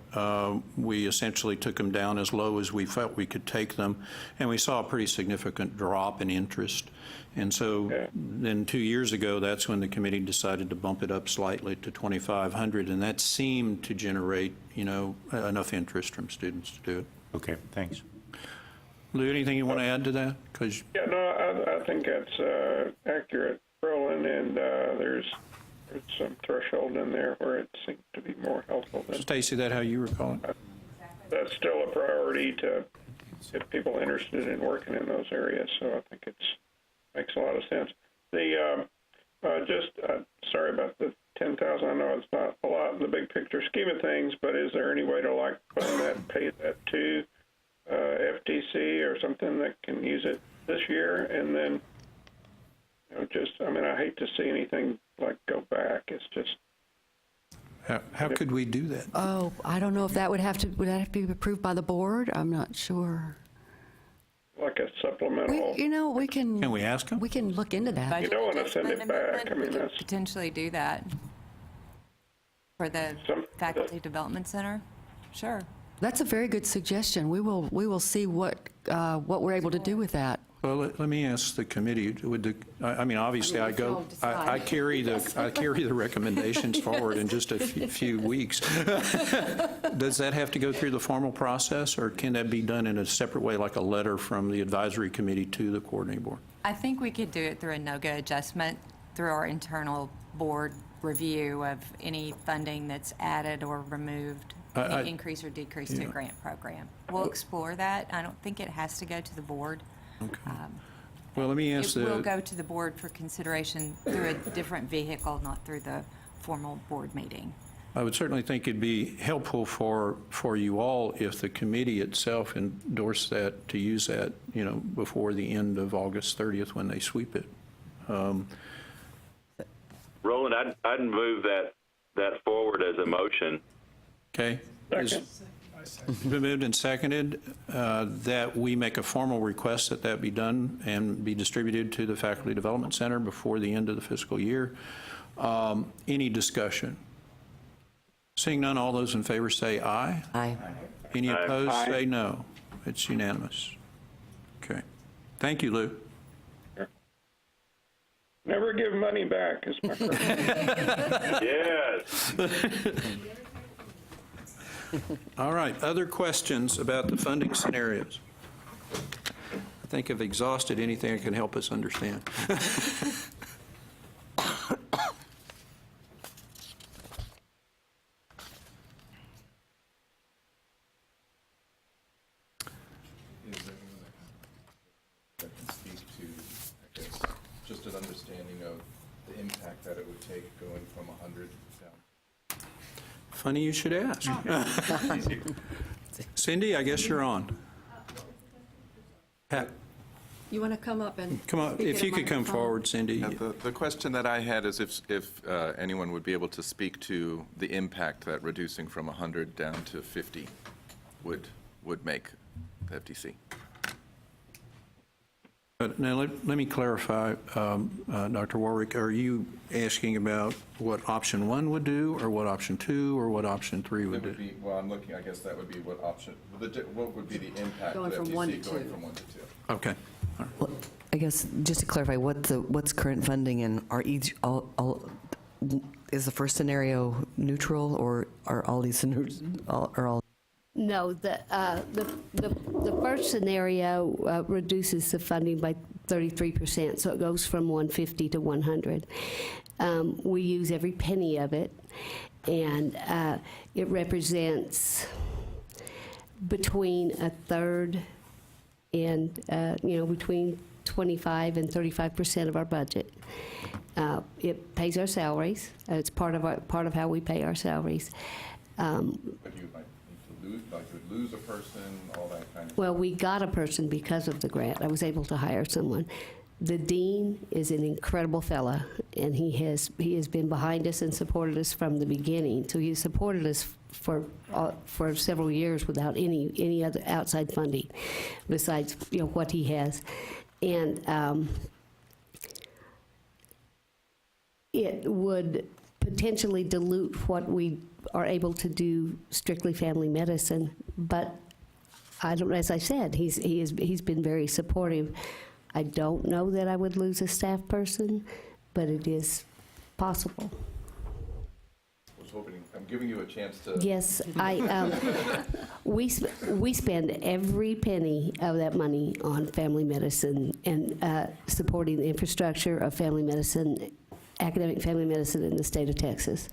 we essentially took them down as low as we felt we could take them. And we saw a pretty significant drop in interest. And so then 2 years ago, that's when the committee decided to bump it up slightly to 2,500, and that seemed to generate, enough interest from students to do it. Okay, thanks. Lou, anything you want to add to that? Yeah, no, I think that's accurate, Roland, and there's some threshold in there where it seems to be more helpful. Stacy, that how you recall it? That's still a priority to get people interested in working in those areas, so I think makes a lot of sense. Sorry about the 10,000. I know it's not a lot in the big picture scheme of things, but is there any way to pay that to FTC or something that can use it this year? And then, I hate to see anything go back. It's just. How could we do that? Oh, I don't know if that would have to be approved by the board. I'm not sure. Like a supplemental. We can. Can we ask them? We can look into that. You don't want to send it back. We could potentially do that for the Faculty Development Center. Sure. That's a very good suggestion. We will see what we're able to do with that. Well, let me ask the committee. Obviously, I carry the recommendations forward in just a few weeks. Does that have to go through the formal process, or can that be done in a separate way, like a letter from the advisory committee to the coordinating board? I think we could do it through a no-go adjustment through our internal board review of any funding that's added or removed, any increase or decrease to a grant program. We'll explore that. I don't think it has to go to the board. Okay. Well, let me ask It will go to the board for consideration through a different vehicle, not through the formal board meeting. I would certainly think it'd be helpful for you all if the committee itself endorsed that, to use that, before the end of August 30th when they sweep it. Roland, I'd move that forward as a motion. Okay. It's been moved and seconded that we make a formal request that be done and be distributed to the Faculty Development Center before the end of the fiscal year. Any discussion? Seeing none, all those in favor say aye. Aye. Any opposed say no. It's unanimous. Okay. Thank you, Lou. Never give money back is my Yes. All right, other questions about the funding scenarios? I think I've exhausted anything that can help us understand. take going from 100 down? Funny you should ask. Cindy, I guess you're on. Pat, You want to come up and come on, speak if at a you could come microphone? forward, Cindy. The question that I had is if anyone would be able to speak to the impact that reducing from 100 down to 50 would make the FTC. But now, let me clarify, Dr. Warwick, are you asking about what option 1 would do, or what option 2, or what option 3 would do? Well, I'm looking, I guess that would be what option, what would be the impact Going to from FTC 1 to going 2. from 1 to 2? Okay. Well, I guess, just to clarify, what's current funding, and is the first scenario neutral, or are all these, all? No, the first scenario reduces the funding by 33%, so it goes from 150 to 100. We use every penny of it, and it represents between a third and, between 25 and 35% of our budget. It pays our salaries. It's part of how we pay our salaries. But you might need to lose a person, all that kind of. Well, we got a person because of the grant. I was able to hire someone. The dean is an incredible fella, and he has been behind us and supported us from the beginning. So he has supported us for several years without any other outside funding, besides what he has, and it would potentially dilute what we are able to do strictly family medicine, but I don't. As I said, he's been very supportive. I don't know that I would lose a staff person, but it is possible. I was hoping, I'm giving you a chance to. Yes, we spend every penny of that money on family medicine and supporting the infrastructure of family medicine, academic family medicine in the state of Texas.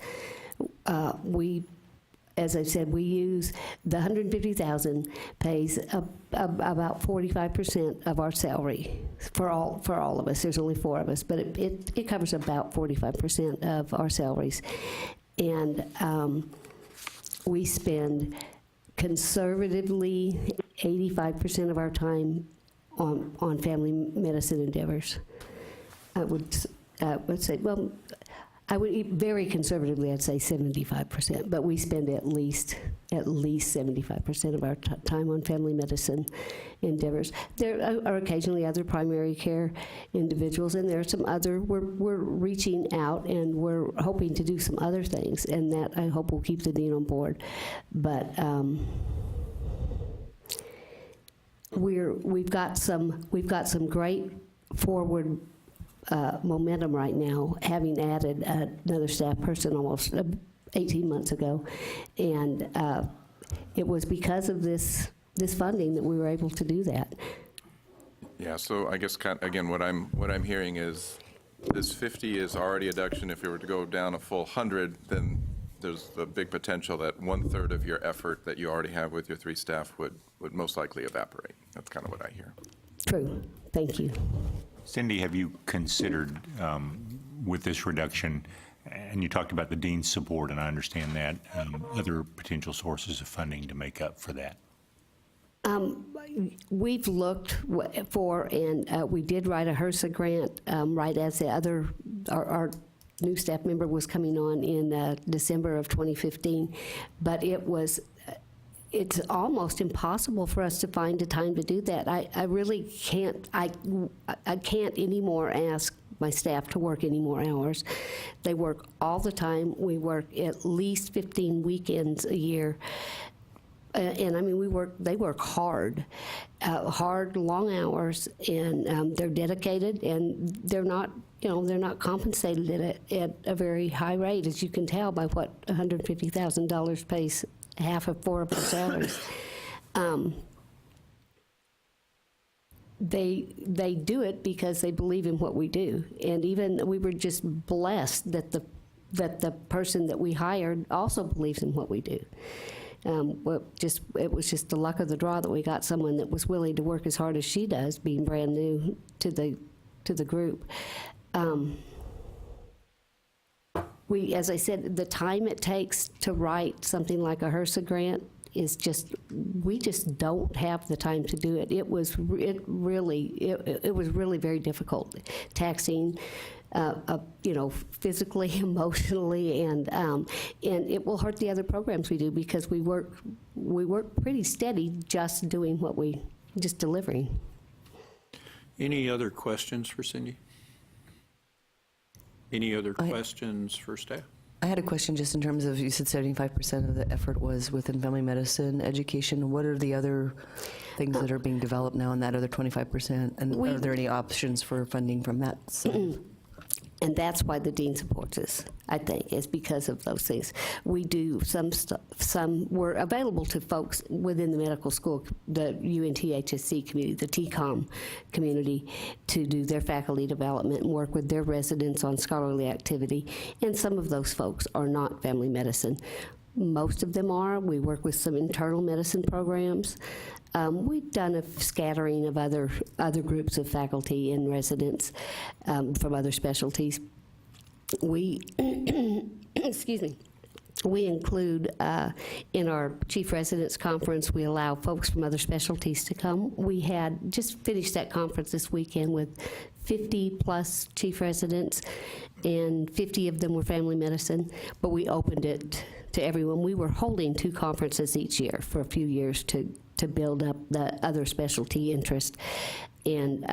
As I said, we use the $150,000 pays about 45% of our salary for all of us. There's only 4 of us, but it covers about 45% of our salaries, and we spend conservatively 85% of our time on family medicine endeavors. I would say, well, very conservatively, I'd say 75%, but we spend at least 75% of our time on family medicine endeavors. There are occasionally other primary care individuals, and there are some other, we're reaching out, and we're hoping to do some other things, and that I hope will keep the dean on board. But we've got some great forward momentum right now, having added another staff person almost 18 months ago, and it was because of this funding that we were able to do that. Yeah, so I guess, again, what I'm hearing is this 50 is already a deduction. If you were to go down a full 100, then there's the big potential that 1/3 of your effort that you already have with your 3 staff would most likely evaporate. That's kind of what I hear. True. Thank you. Cindy, have you considered, with this reduction, and you talked about the dean's support, and I understand that, other potential sources of funding to make up for that? We've looked for, and we did write a HRSA grant right as our new staff member was coming on in December of 2015, but it's almost impossible for us to find the time to do that. I really can't, I can't anymore ask my staff to work any more hours. They work all the time. We work at least 15 weekends a year. And I mean, they work hard, long hours, and they're dedicated, and they're not compensated at a very high rate, as you can tell by what $150,000 pays half of 4 of our salaries. They do it because they believe in what we do, and even we were just blessed that the person that we hired also believes in what we do. It was just the luck of the draw that we got someone that was willing to work as hard as she does, being brand new to the group. as I said, the time it takes to write something like a HRSA grant is just, we just don't have the time to do it. It was really very difficult, taxing, physically, emotionally, and it will hurt the other programs we do because we work pretty steady just doing just delivering. Any other questions for Cindy? Any other questions for staff? I had a question just in terms of, you said 75% of the effort was within family medicine education. What are the other things that are being developed now in that other 25%? And are there any options for funding from that side? And that's why the dean supports us, I think, is because of those things. We do some were available to folks within the medical school, the UNT-HSC community, the TCOM community, to do their faculty development and work with their residents on scholarly activity. And some of those folks are not family medicine. Most of them are. We work with some internal medicine programs. We've done a scattering of other groups of faculty and residents from other specialties. We, excuse me, we include in our chief residents conference, we allow folks from other specialties to come. We had just finished that conference this weekend with 50 plus chief residents, and 50 of them were family medicine, but we opened it to everyone. We were holding 2 conferences each year for a few years to build up the other specialty interest, and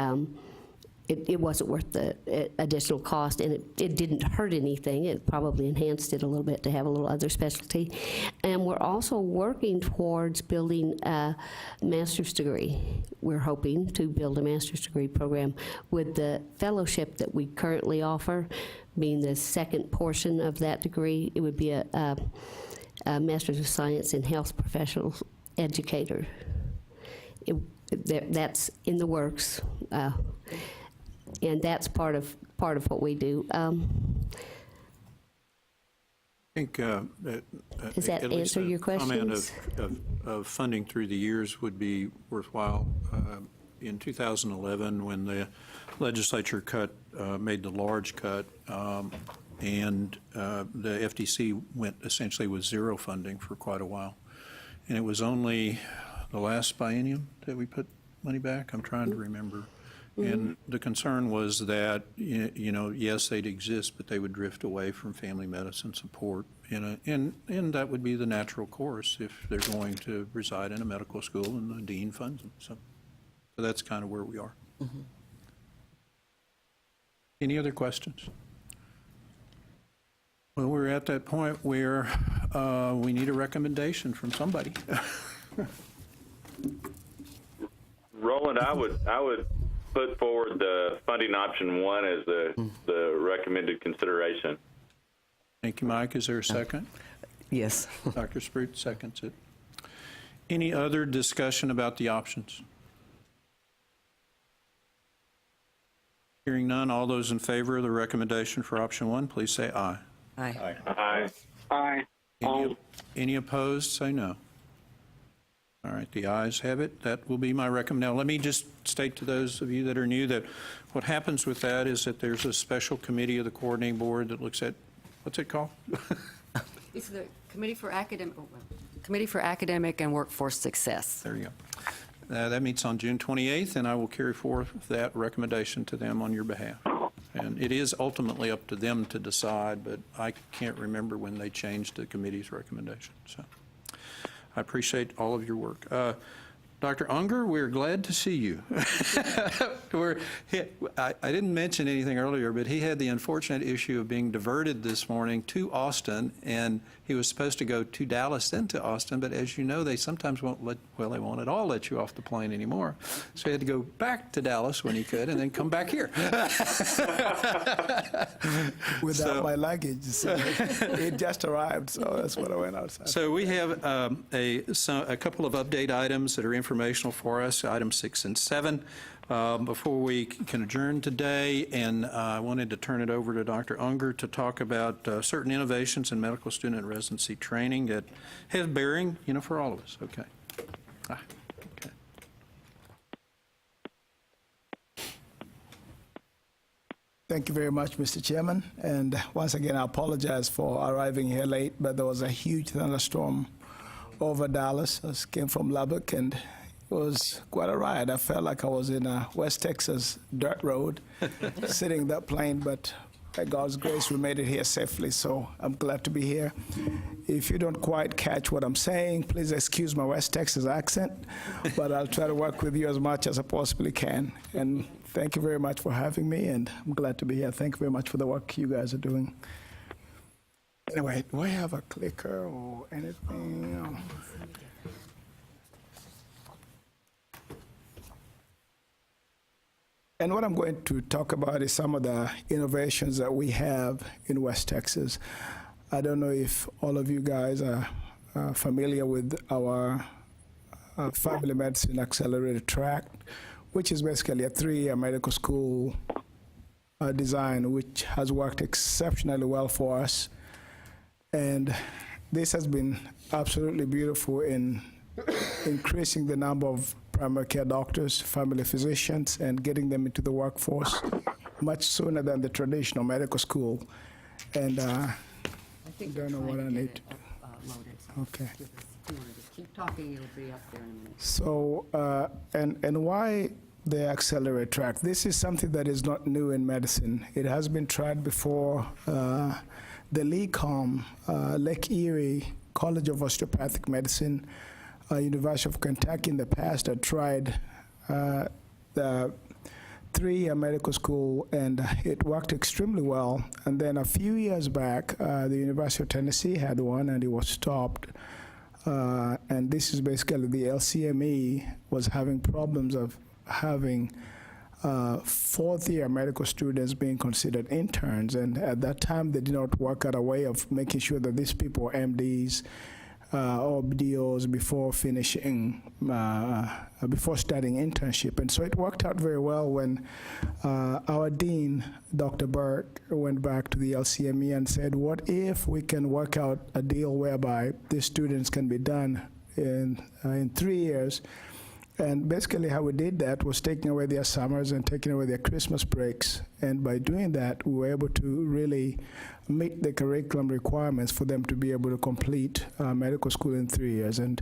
it wasn't worth the additional cost, and it didn't hurt anything. It probably enhanced it a little bit to have a little other specialty. And we're also working towards building a master's degree. We're hoping to build a master's degree program with the fellowship that we currently offer, being the second portion of that degree. It would be a Master's of Science in Health Professionals Educator. That's in the works, and that's part of what we do. I think Does that at least answer your a comment questions? of funding through the years would be worthwhile. In 2011, when the legislature made the large cut, and the FDC went essentially with zero funding for quite a while. And it was only the last biennium that we put money back. I'm trying to remember. And the concern was that, yes, they'd exist, but they would drift away from family medicine support. And that would be the natural course if they're going to reside in a medical school and the dean funds them. So that's kind of where we are. Any other questions? Well, we're at that point where we need a recommendation from somebody. Roland, I would put forward the funding option 1 as the recommended consideration. Thank you, Mike. Is there a second? Yes. Dr. Spruce seconds it. Any other discussion about the options? Hearing none, all those in favor of the recommendation for option 1, please say aye. Aye. Aye. Aye. Any opposed, say no. All right, the ayes have it. That will be my recommendation. Now, let me just state to those of you that are new that what happens with that is that there's a special committee of the coordinating board that looks at, what's it called? It's the Committee for Academic and Workforce Success. There you go. That meets on June 28th, and I will carry forth that recommendation to them on your behalf. And it is ultimately up to them to decide, but I can't remember when they changed the committee's recommendation. So I appreciate all of your work. Dr. Unger, we're glad to see you. I didn't mention anything earlier, but he had the unfortunate issue of being diverted this morning to Austin, and he was supposed to go to Dallas, then to Austin, but as you know, they sometimes won't they won't at all let you off the plane anymore. So he had to go back to Dallas when he could, and then come back here. Without my luggage. So it just arrived, so that's what I went outside. So we have a couple of update items that are informational for us, items 6 and 7. Before we can adjourn today, and I wanted to turn it over to Dr. Unger to talk about certain innovations in medical student and residency training that have bearing, for all of us. Okay. Okay. Thank you very much, Mr. Chairman. And once again, I apologize for arriving here late, but there was a huge thunderstorm over Dallas. I came from Lubbock, and it was quite a ride. I felt like I was in West Texas dirt road, sitting in that plane, but by God's grace, we made it here safely, so I'm glad to be here. If you don't quite catch what I'm saying, please excuse my West Texas accent, but I'll try to work with you as much as I possibly can. And thank you very much for having me, and I'm glad to be here. Thank you very much for the work you guys are doing. Anyway, do I have a clicker or anything? And what I'm going to talk about is some of the innovations that we have in West Texas. I don't know if all of you guys are familiar with our Family Medicine Accelerated Track, which is basically a 3-year medical school design, which has worked exceptionally well for us. And this has been absolutely beautiful in increasing the number of primary care doctors, family physicians, and getting them into the workforce much sooner than the traditional medical school. And I don't know what I need to do. Okay. Keep talking, it'll be up there in a minute. So, and why the Accelerate Track? This is something that is not new in medicine. It has been tried before. The LECOM, Lake Erie College of Osteopathic Medicine, University of Kentucky in the past had tried the 3-year medical school, and it worked extremely well. And then a few years back, the University of Tennessee had one, and it was stopped. And this is basically the LCME was having problems of having 4th-year medical students being considered interns. And at that time, they did not work out a way of making sure that these people were MDs or BDOs before finishing, before starting internship. And so it worked out very well when our dean, Dr. Burke, went back to the LCME and said, what if we can work out a deal whereby these students can be done in 3 years? And basically how we did that was taking away their summers and taking away their Christmas breaks. And by doing that, we were able to really meet the curriculum requirements for them to be able to complete medical school in 3 years. And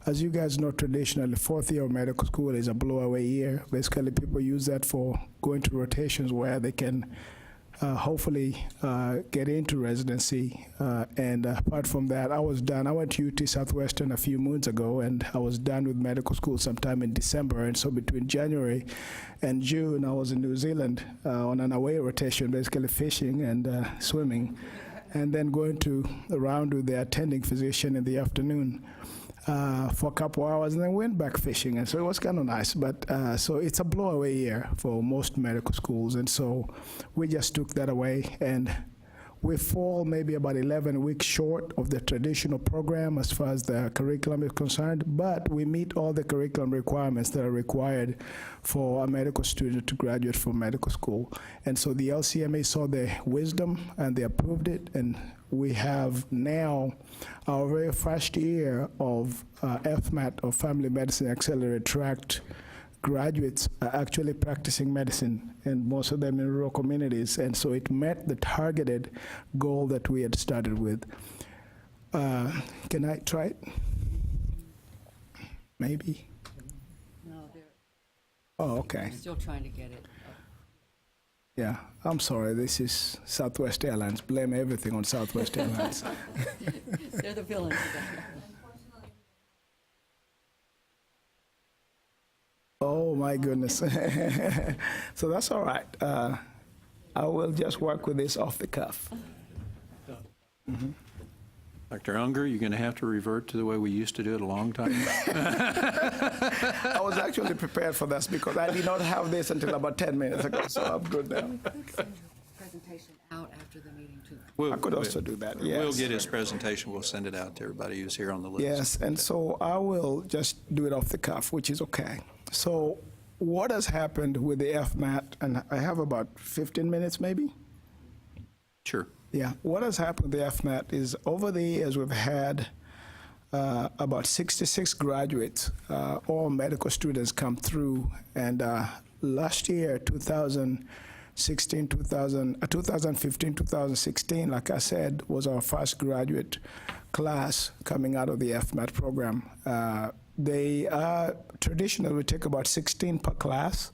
as you guys know, traditionally, 4th year of medical school is a blow-away year. Basically, people use that for going to rotations where they can hopefully get into residency. And apart from that, I was done. I went to UT Southwestern a few moons ago, and I was done with medical school sometime in December. And so between January and June, I was in New Zealand on an away rotation, basically fishing and swimming, and then going to around with the attending physician in the afternoon for a couple hours, and then went back fishing. And so it was kind of nice. But so it's a blow-away year for most medical schools. And so we just took that away. And we fall maybe about 11 weeks short of the traditional program as far as the curriculum is concerned. But we meet all the curriculum requirements that are required for a medical student to graduate from medical school. And so the LCMA saw the wisdom, and they approved it. And we have now our very first year of FMAT, or Family Medicine Accelerated Track graduates are actually practicing medicine, and most of them in rural communities. And so it met the targeted goal that we had started with. Can I try it? Maybe? No, they're Oh, okay. still trying to get it. Yeah, I'm sorry. This is Southwest Airlines. Blame everything on Southwest Airlines. They're the villains of that. Oh, my goodness. So that's all right. I will just work with this off the cuff. Mm-hmm. Dr. Unger, you're going to have to revert to the way we used to do it a long time ago. I was actually prepared for this because I did not have this until about 10 minutes ago, so I'm good now. Presentation out after the meeting, too. I could also do that, yes. We'll get his presentation. We'll send it out to everybody who's here on the list. Yes, and so I will just do it off the cuff, which is okay. So what has happened with the FMAT, and I have about 15 minutes maybe? Sure. Yeah, what has happened with the FMAT is over the years we've had about 66 graduates, all medical students come through, and last year, 2000, 2015, 2016, like I said, was our first graduate class coming out of the FMAT program. They traditionally take about 16 per class.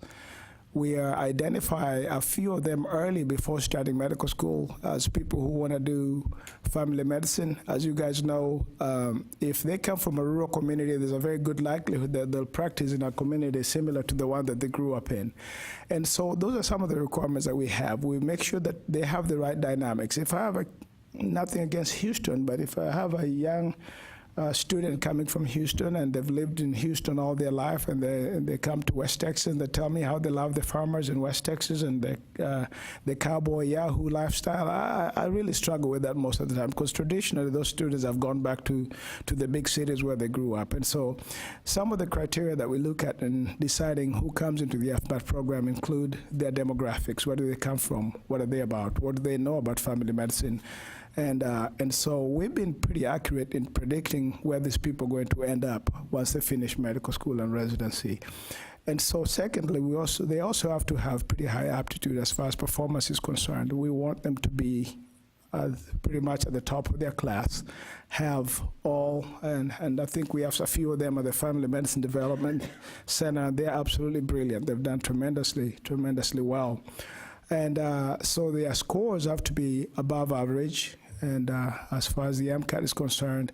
We identify a few of them early before starting medical school as people who want to do family medicine. As you guys know, if they come from a rural community, there's a very good likelihood that they'll practice in a community similar to the one that they grew up in. And so those are some of the requirements that we have. We make sure that they have the right dynamics. If I have nothing against Houston, but if I have a young student coming from Houston and they've lived in Houston all their life and they come to West Texas and they tell me how they love the farmers in West Texas and the cowboy Yahoo lifestyle, I really struggle with that most of the time because traditionally those students have gone back to the big cities where they grew up. And so some of the criteria that we look at in deciding who comes into the FMAT program include their demographics. Where do they come from? What are they about? What do they know about family medicine? And so we've been pretty accurate in predicting where these people are going to end up once they finish medical school and residency. And so secondly, they also have to have pretty high aptitude as far as performance is concerned. We want them to be pretty much at the top of their class, have all, and I think we have a few of them at the Family Medicine Development Center, and they're absolutely brilliant. They've done tremendously well. And so their scores have to be above average. And as far as the MCAT is concerned,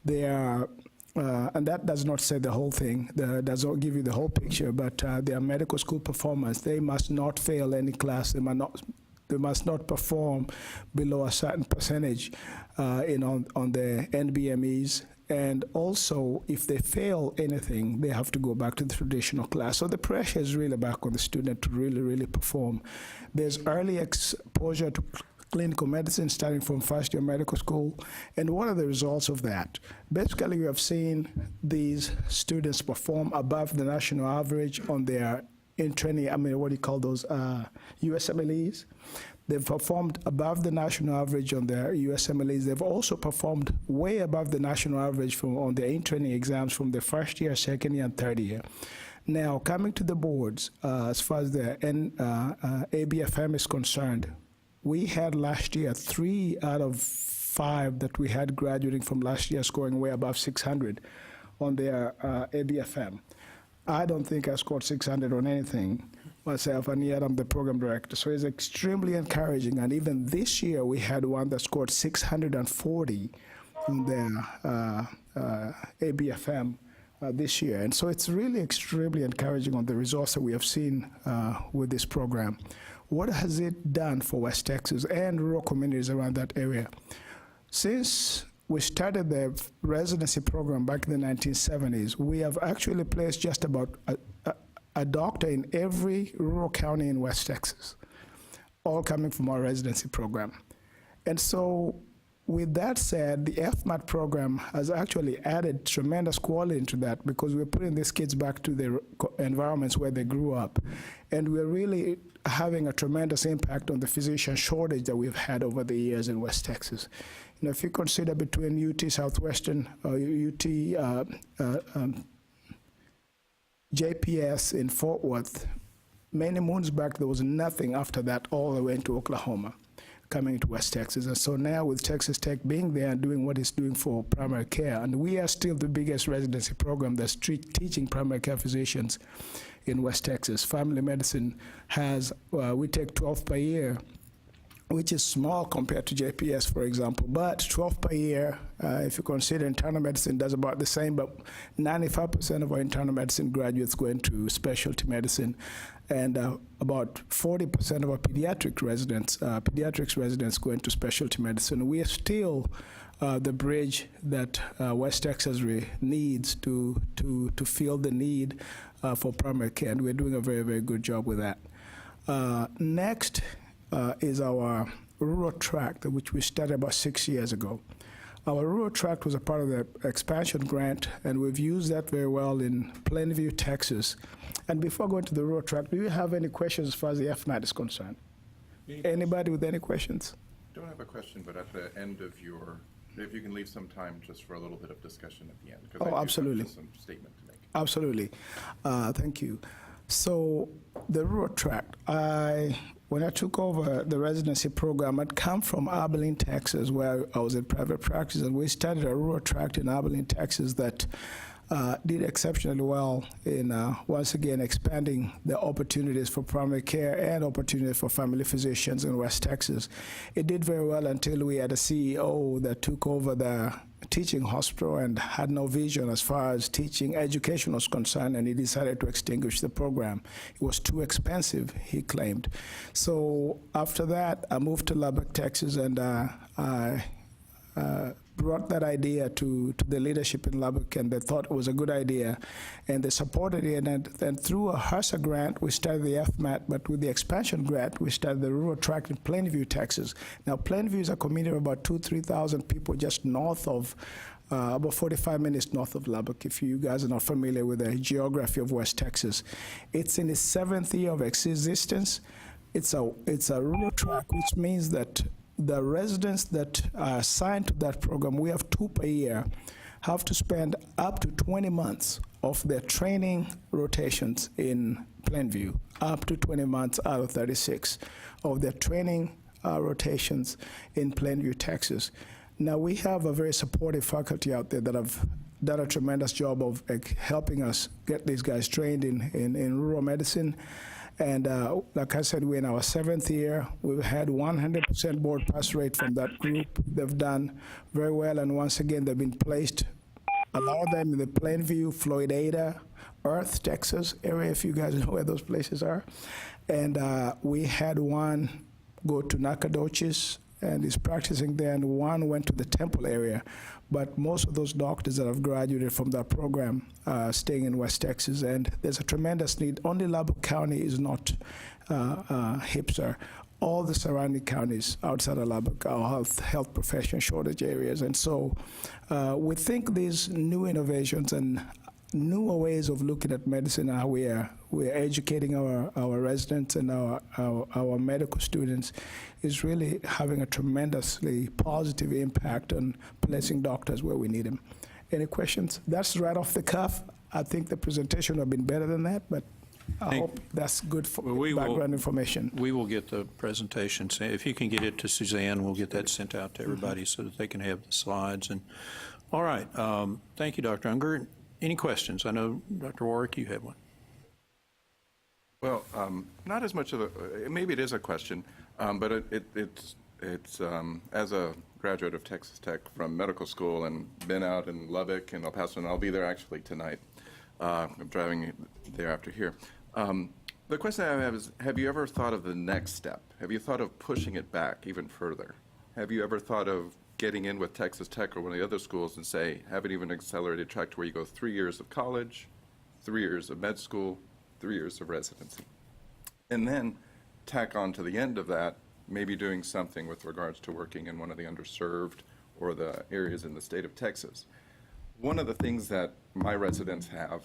they are, and that does not say the whole thing, does not give you the whole picture, but their medical school performance, they must not fail any class. They must not perform below a certain percentage on the NBMEs. And also, if they fail anything, they have to go back to the traditional class. So the pressure is really back on the student to really, really perform. There's early exposure to clinical medicine starting from first year medical school. And what are the results of that? Basically, we have seen these students perform above the national average on their in-training, what do you call those, USMLEs? They've performed above the national average on their USMLEs. They've also performed way above the national average on their in-training exams from the first year, second year, and third year. Now, coming to the boards, as far as the ABFM is concerned, we had last year 3 out of 5 that we had graduating from last year scoring way above 600 on their ABFM. I don't think I scored 600 on anything myself, and yet I'm the program director. So it's extremely encouraging. And even this year, we had one that scored 640 on their ABFM this year. And so it's really extremely encouraging on the results that we have seen with this program. What has it done for West Texas and rural communities around that area? Since we started the residency program back in the 1970s, we have actually placed just about a doctor in every rural county in West Texas, all coming from our residency program. And so with that said, the FMAT program has actually added tremendous quality into that because we're putting these kids back to their environments where they grew up. And we're really having a tremendous impact on the physician shortage that we've had over the years in West Texas. You know, if you consider between UT Southwestern, JPS in Fort Worth, many moons back, there was nothing after that all the way into Oklahoma, coming to West Texas. And so now with Texas Tech being there and doing what it's doing for primary care, and we are still the biggest residency program that's teaching primary care physicians in West Texas. Family medicine has, we take 12 per year, which is small compared to JPS, for example, but 12 per year, if you consider internal medicine does about the same, but 95% of our internal medicine graduates go into specialty medicine, and about 40% of our pediatrics residents go into specialty medicine. We are still the bridge that West Texas needs to fill the need for primary care, and we're doing a very, very good job with that. Next is our rural tract, which we started about 6 years ago. Our rural tract was a part of the expansion grant, and we've used that very well in Plainview, Texas. And before going to the rural tract, do you have any questions as far as the FMAT is concerned? Anybody with any questions? I don't have a question, but at the end of your, if you can leave some time just for a little bit of discussion at the end. Oh, absolutely. Some statement to make. Absolutely. Thank you. So the rural tract, when I took over the residency program, I'd come from Abilene, Texas, where I was in private practice, and we started a rural tract in Abilene, Texas that did exceptionally well in, once again, expanding the opportunities for primary care and opportunities for family physicians in West Texas. It did very well until we had a CEO that took over the teaching hospital and had no vision as far as teaching education was concerned, and he decided to extinguish the program. It was too expensive, he claimed. So after that, I moved to Lubbock, Texas, and I brought that idea to the leadership in Lubbock, and they thought it was a good idea, and they supported it. And then through a HRSA grant, we started the FMAT, but with the expansion grant, we started the rural tract in Plainview, Texas. Now, Plainview is a community of about 3,000 people just north of, about 45 minutes north of Lubbock, if you guys are not familiar with the geography of West Texas. It's in its 7th year of existence. It's a rural tract, which means that the residents that are assigned to that program, we have 2 per year, have to spend up to 20 months of their training rotations in Plainview, up to 20 months out of 36 of their training rotations in Plainview, Texas. Now, we have a very supportive faculty out there that have done a tremendous job of helping us get these guys trained in rural medicine. And like I said, we're in our 7th year. We've had 100% board pass rate from that group. They've done very well, and once again, they've been placed, a lot of them in the Plainview, Floydada, Earth, Texas area, if you guys know where those places are. And we had one go to Nacogdoches and is practicing there, and one went to the Temple area. But most of those doctors that have graduated from that program are staying in West Texas, and there's a tremendous need. Only Lubbock County is not hipster. All the surrounding counties outside of Lubbock are health profession shortage areas. And so we think these new innovations and newer ways of looking at medicine, how we're educating our residents and our medical students, is really having a tremendously positive impact on placing doctors where we need them. Any questions? That's right off the cuff. I think the presentation would have been better than that, but I hope that's good for background information. We will get the presentation. If you can get it to Suzanne, we'll get that sent out to everybody so that they can have the slides. And all right, thank you, Dr. Unger. Any questions? I know, Dr. Warwick, you have one. Well, not as much of a, maybe it is a question, but it's as a graduate of Texas Tech from medical school and been out in Lubbock and El Paso, and I'll be there actually tonight. I'm driving there after here. The question I have is, have you ever thought of the next step? Have you thought of pushing it back even further? Have you ever thought of getting in with Texas Tech or one of the other schools and say, have it even accelerated track to where you go 3 years of college, 3 years of med school, 3 years of residency, and then tack on to the end of that, maybe doing something with regards to working in one of the underserved or the areas in the state of Texas. One of the things that my residents have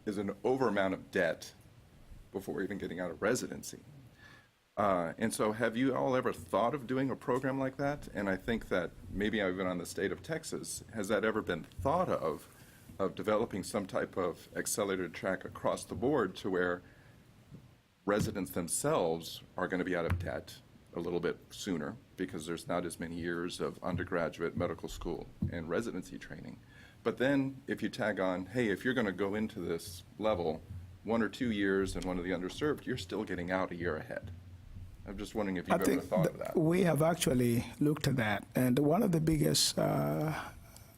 is an over amount of debt before even getting out of residency. And so have you all ever thought of doing a program like that? And I think that maybe even on the state of Texas, has that ever been thought of developing some type of accelerated track across the board to where residents themselves are going to be out of debt a little bit sooner because there's not as many years of undergraduate medical school and residency training. But then if you tag on, hey, if you're going to go into this level 1 or 2 years in one of the underserved, you're still getting out a year ahead. I'm just wondering if you've ever thought of that. We have actually looked at that, and one of the biggest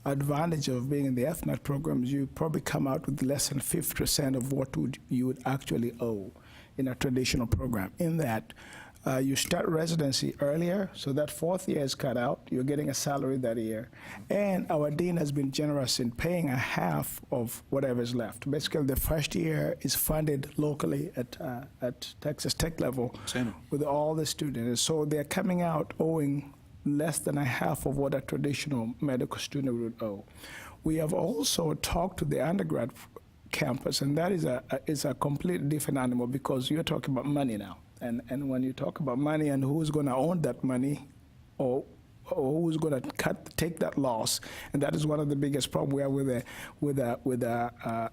advantage of being in the FMAT program is you probably come out with less than 50% of what you would actually owe in a traditional program. In that, you start residency earlier, so that 4th year is cut out. You're getting a salary that year. And our dean has been generous in paying a half of whatever is left. Basically, the first year is funded locally at Texas Tech level with all the students. So they're coming out owing less than a half of what a traditional medical student would owe. We have also talked to the undergrad campus, and that is a completely different animal because you're talking about money now. And when you talk about money and who's going to own that money, or who's going to take that loss, and that is one of the biggest problems we have with the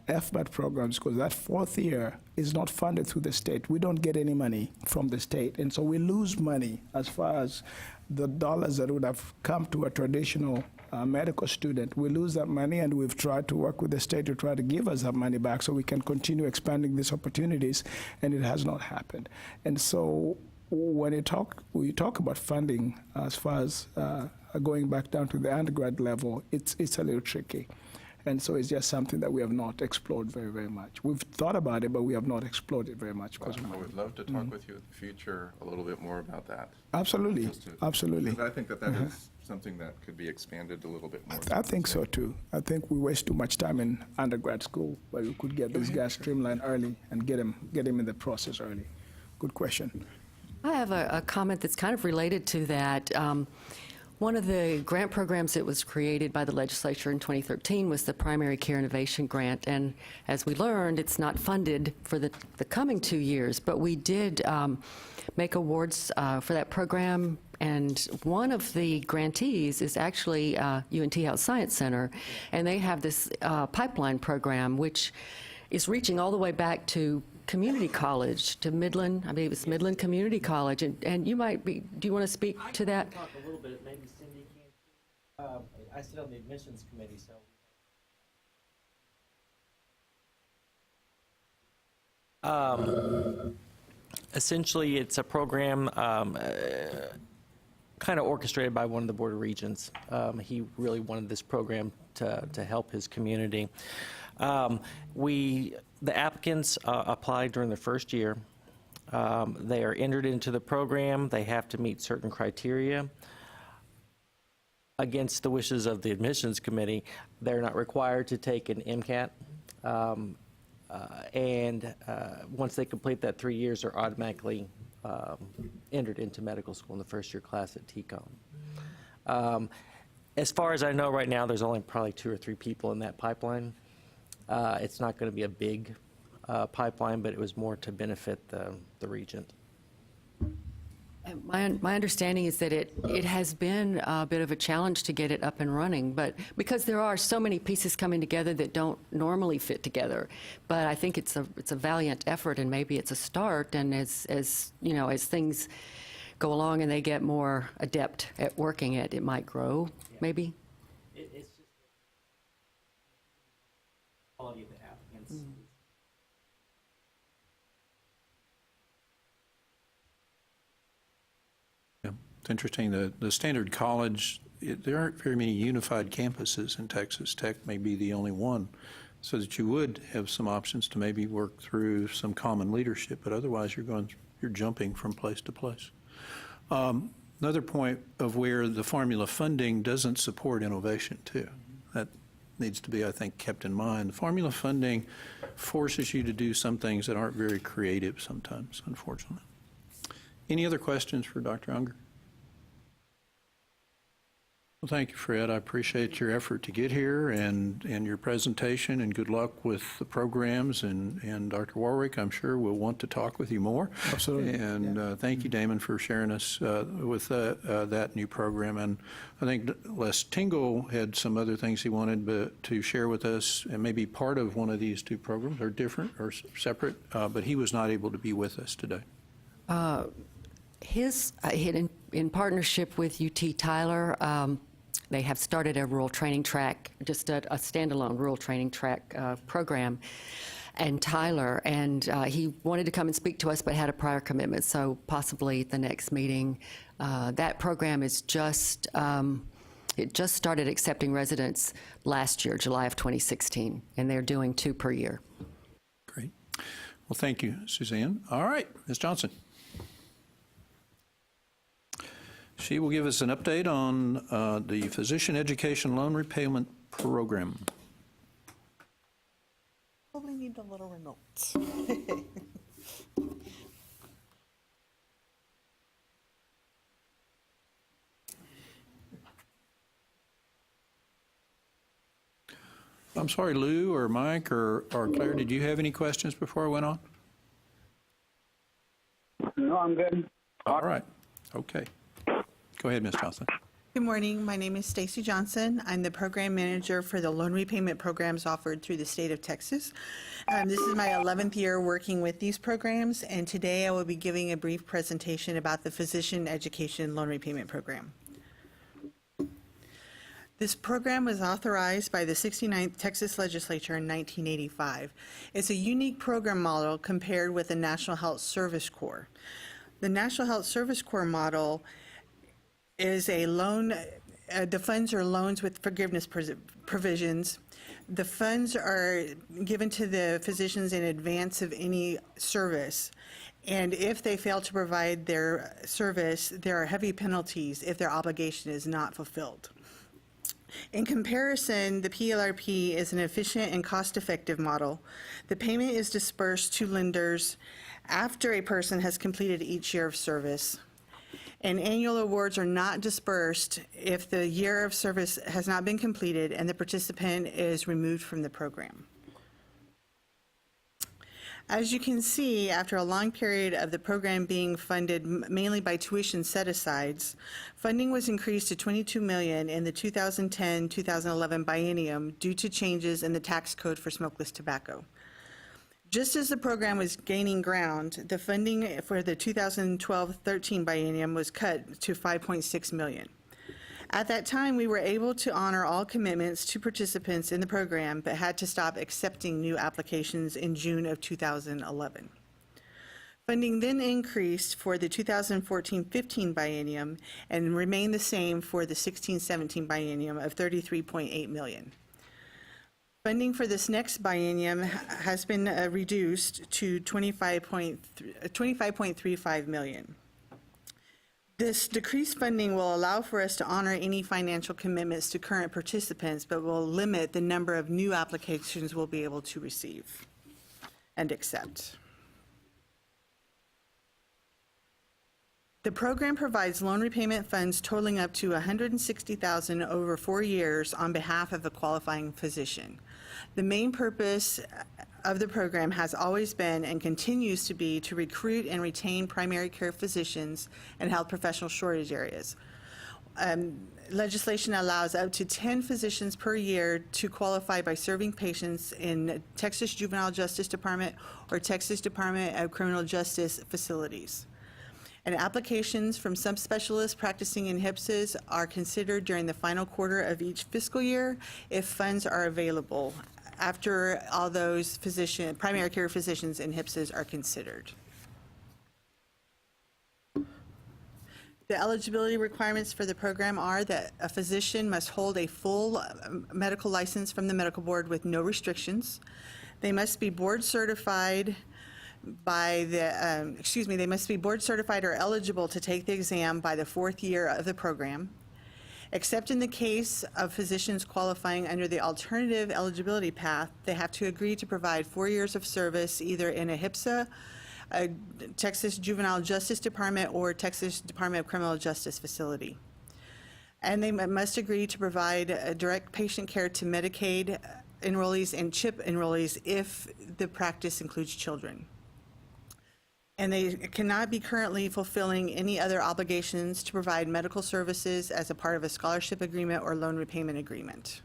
FBAT programs, because that fourth year is not funded through the state. We don't get any money from the state, and so we lose money as far as the dollars that would have come to a traditional medical student. We lose that money, and we've tried to work with the state to try to give us that money back so we can continue expanding these opportunities, and it has not happened. And so when we talk about funding as far as going back down to the undergrad level, it's a little tricky. And so it's just something that we have not explored very, very much. We've thought about it, but we have not explored it very much. Well, I would love to talk with you in the future a little bit more about that. Absolutely, absolutely. Because I think that is something that could be expanded a little bit more. I think so too. I think we waste too much time in undergrad school, where we could get these guys streamlined early and get them in the process early. Good question. I have a comment that's kind of related to that. One of the grant programs that was created by the legislature in 2013 was the Primary Care Innovation Grant, and as we learned, it's not funded for the coming 2 years, but we did make awards for that program, and one of the grantees is actually UNT Health Science Center, and they have this pipeline program, which is reaching all the way back to community college, to Midland, I believe it's Midland Community College, and you might be, do you want to speak to that? I can talk a little bit, maybe Cindy can. I sit on the admissions committee, so. Essentially, it's a program kind of orchestrated by one of the Board of Regents. He really wanted this program to help his community. The applicants applied during the first year. They are entered into the program. They have to meet certain criteria. Against the wishes of the admissions committee, they're not required to take an MCAT. Once they complete that 3 years, they're automatically entered into medical school in the first year class at TCOM. As far as I know right now, there's only probably 2 or 3 people in that pipeline. It's not going to be a big pipeline, but it was more to benefit the regent. My understanding is that it has been a bit of a challenge to get it up and running, but because there are so many pieces coming together that don't normally fit together. But I think it's a valiant effort, and maybe it's a start. And as you know, as things go along and they get more adept at working it might grow. Maybe. It's just the quality of the applicants. It's interesting, the standard college, there aren't very many unified campuses in Texas. Tech may be the only one, so that you would have some options to maybe work through some common leadership, but otherwise you're jumping from place to place. Another point of where the formula funding doesn't support innovation too. That needs to be, I think, kept in mind. The formula funding forces you to do some things that aren't very creative sometimes, unfortunately. Any other questions for Dr. Unger? Well, thank you, Fred. I appreciate your effort to get here and your presentation, and good luck with the programs. And Dr. Warwick, I'm sure will want to talk with you more. Absolutely. And thank you, Damon, for sharing us with that new program. And I think Les Tingle had some other things he wanted to share with us, and maybe part of one of these 2 programs, or different or separate, but he was not able to be with us today. In partnership with UT Tyler, they have started a rural training track, just a standalone rural training track program in Tyler, and he wanted to come and speak to us but had a prior commitment, so possibly at the next meeting. That program is it just started accepting residents last year, July of 2016, and they're doing 2 per year. Great. Well, thank you, Suzanne. All right, Ms. Johnson. She will give us an update on the Physician Education Loan Repayment Program. Probably need a little remote. I'm sorry, Lou or Mike or Claire, did you have any questions before I went on? No, I'm good. All right. Okay. Go ahead, Ms. Johnson. Good morning. My name is Stacy Johnson. I'm the program manager for the loan repayment programs offered through the state of Texas. This is my 11th year working with these programs, and today I will be giving a brief presentation about the Physician Education Loan Repayment Program. This program was authorized by the 69th Texas Legislature in 1985. It's a unique program model compared with the National Health Service Corps. The National Health Service Corps model is a loan, the funds are loans with forgiveness provisions. The funds are given to the physicians in advance of any service. And if they fail to provide their service, there are heavy penalties if their obligation is not fulfilled. In comparison, the PLRP is an efficient and cost-effective model. The payment is dispersed to lenders after a person has completed each year of service. And annual awards are not dispersed if the year of service has not been completed and the participant is removed from the program. As you can see, after a long period of the program being funded mainly by tuition set-asides, funding was increased to $22 million in the 2010-2011 biennium due to changes in the tax code for smokeless tobacco. Just as the program was gaining ground, the funding for the 2012-13 biennium was cut to $5.6 million. At that time, we were able to honor all commitments to participants in the program, but had to stop accepting new applications in June of 2011. Funding then increased for the 2014-15 biennium and remained the same for the 16-17 biennium of $33.8 million. Funding for this next biennium has been reduced to $25.35 million. This decreased funding will allow for us to honor any financial commitments to current participants, but will limit the number of new applications we'll be able to receive and accept. The program provides loan repayment funds totaling up to $160,000 over 4 years on behalf of a qualifying physician. The main purpose of the program has always been and continues to be to recruit and retain primary care physicians and health professional shortage areas. Legislation allows up to 10 physicians per year to qualify by serving patients in Texas Juvenile Justice Department or Texas Department of Criminal Justice facilities. And applications from subspecialists practicing in HIPSAs are considered during the final quarter of each fiscal year if funds are available after all those primary care physicians in HIPSAs are considered. The eligibility requirements for the program are that a physician must hold a full medical license from the medical board with no restrictions. They must be board certified they must be board certified or eligible to take the exam by the 4th year of the program. Except in the case of physicians qualifying under the alternative eligibility path, they have to agree to provide 4 years of service either in a HIPSA, a Texas Juvenile Justice Department, or Texas Department of Criminal Justice facility. And they must agree to provide direct patient care to Medicaid enrollees and CHIP enrollees if the practice includes children. And they cannot be currently fulfilling any other obligations to provide medical services as a part of a scholarship agreement or loan repayment agreement.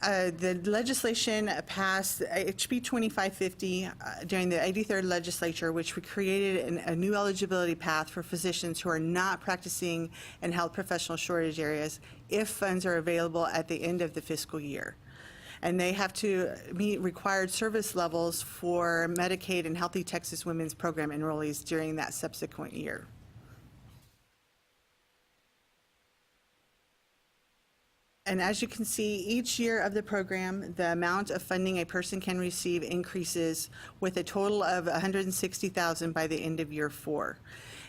The legislation passed HB 2550 during the 83rd legislature, which created a new eligibility path for physicians who are not practicing in health professional shortage areas if funds are available at the end of the fiscal year. And they have to meet required service levels for Medicaid and Healthy Texas Women's Program enrollees during that subsequent year. And as you can see, each year of the program, the amount of funding a person can receive increases with a total of $160,000 by the end of year 4.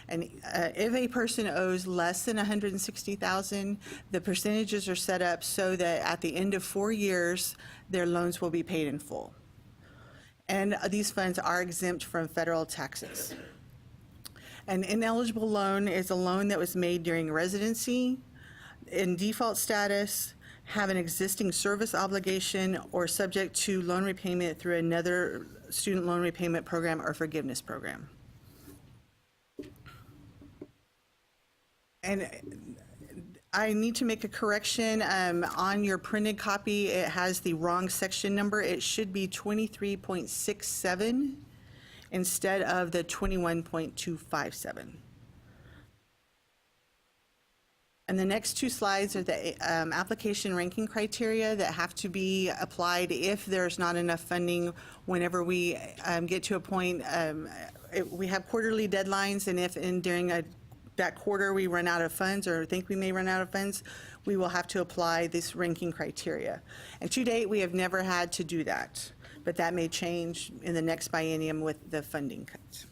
And if a person owes less than $160,000, the percentages are set up so that at the end of 4 years, their loans will be paid in full. And these funds are exempt from federal taxes. An ineligible loan is a loan that was made during residency, in default status, have an existing service obligation, or subject to loan repayment through another student loan repayment program or forgiveness program. And I need to make a correction. On your printed copy, it has the wrong section number. It should be 23.67 instead of the 21.257. And the next two slides are the application ranking criteria that have to be applied if there's not enough funding whenever we get to a point. We have quarterly deadlines, and if during that quarter we run out of funds or think we may run out of funds, we will have to apply this ranking criteria. And to date, we have never had to do that, but that may change in the next biennium with the funding cuts.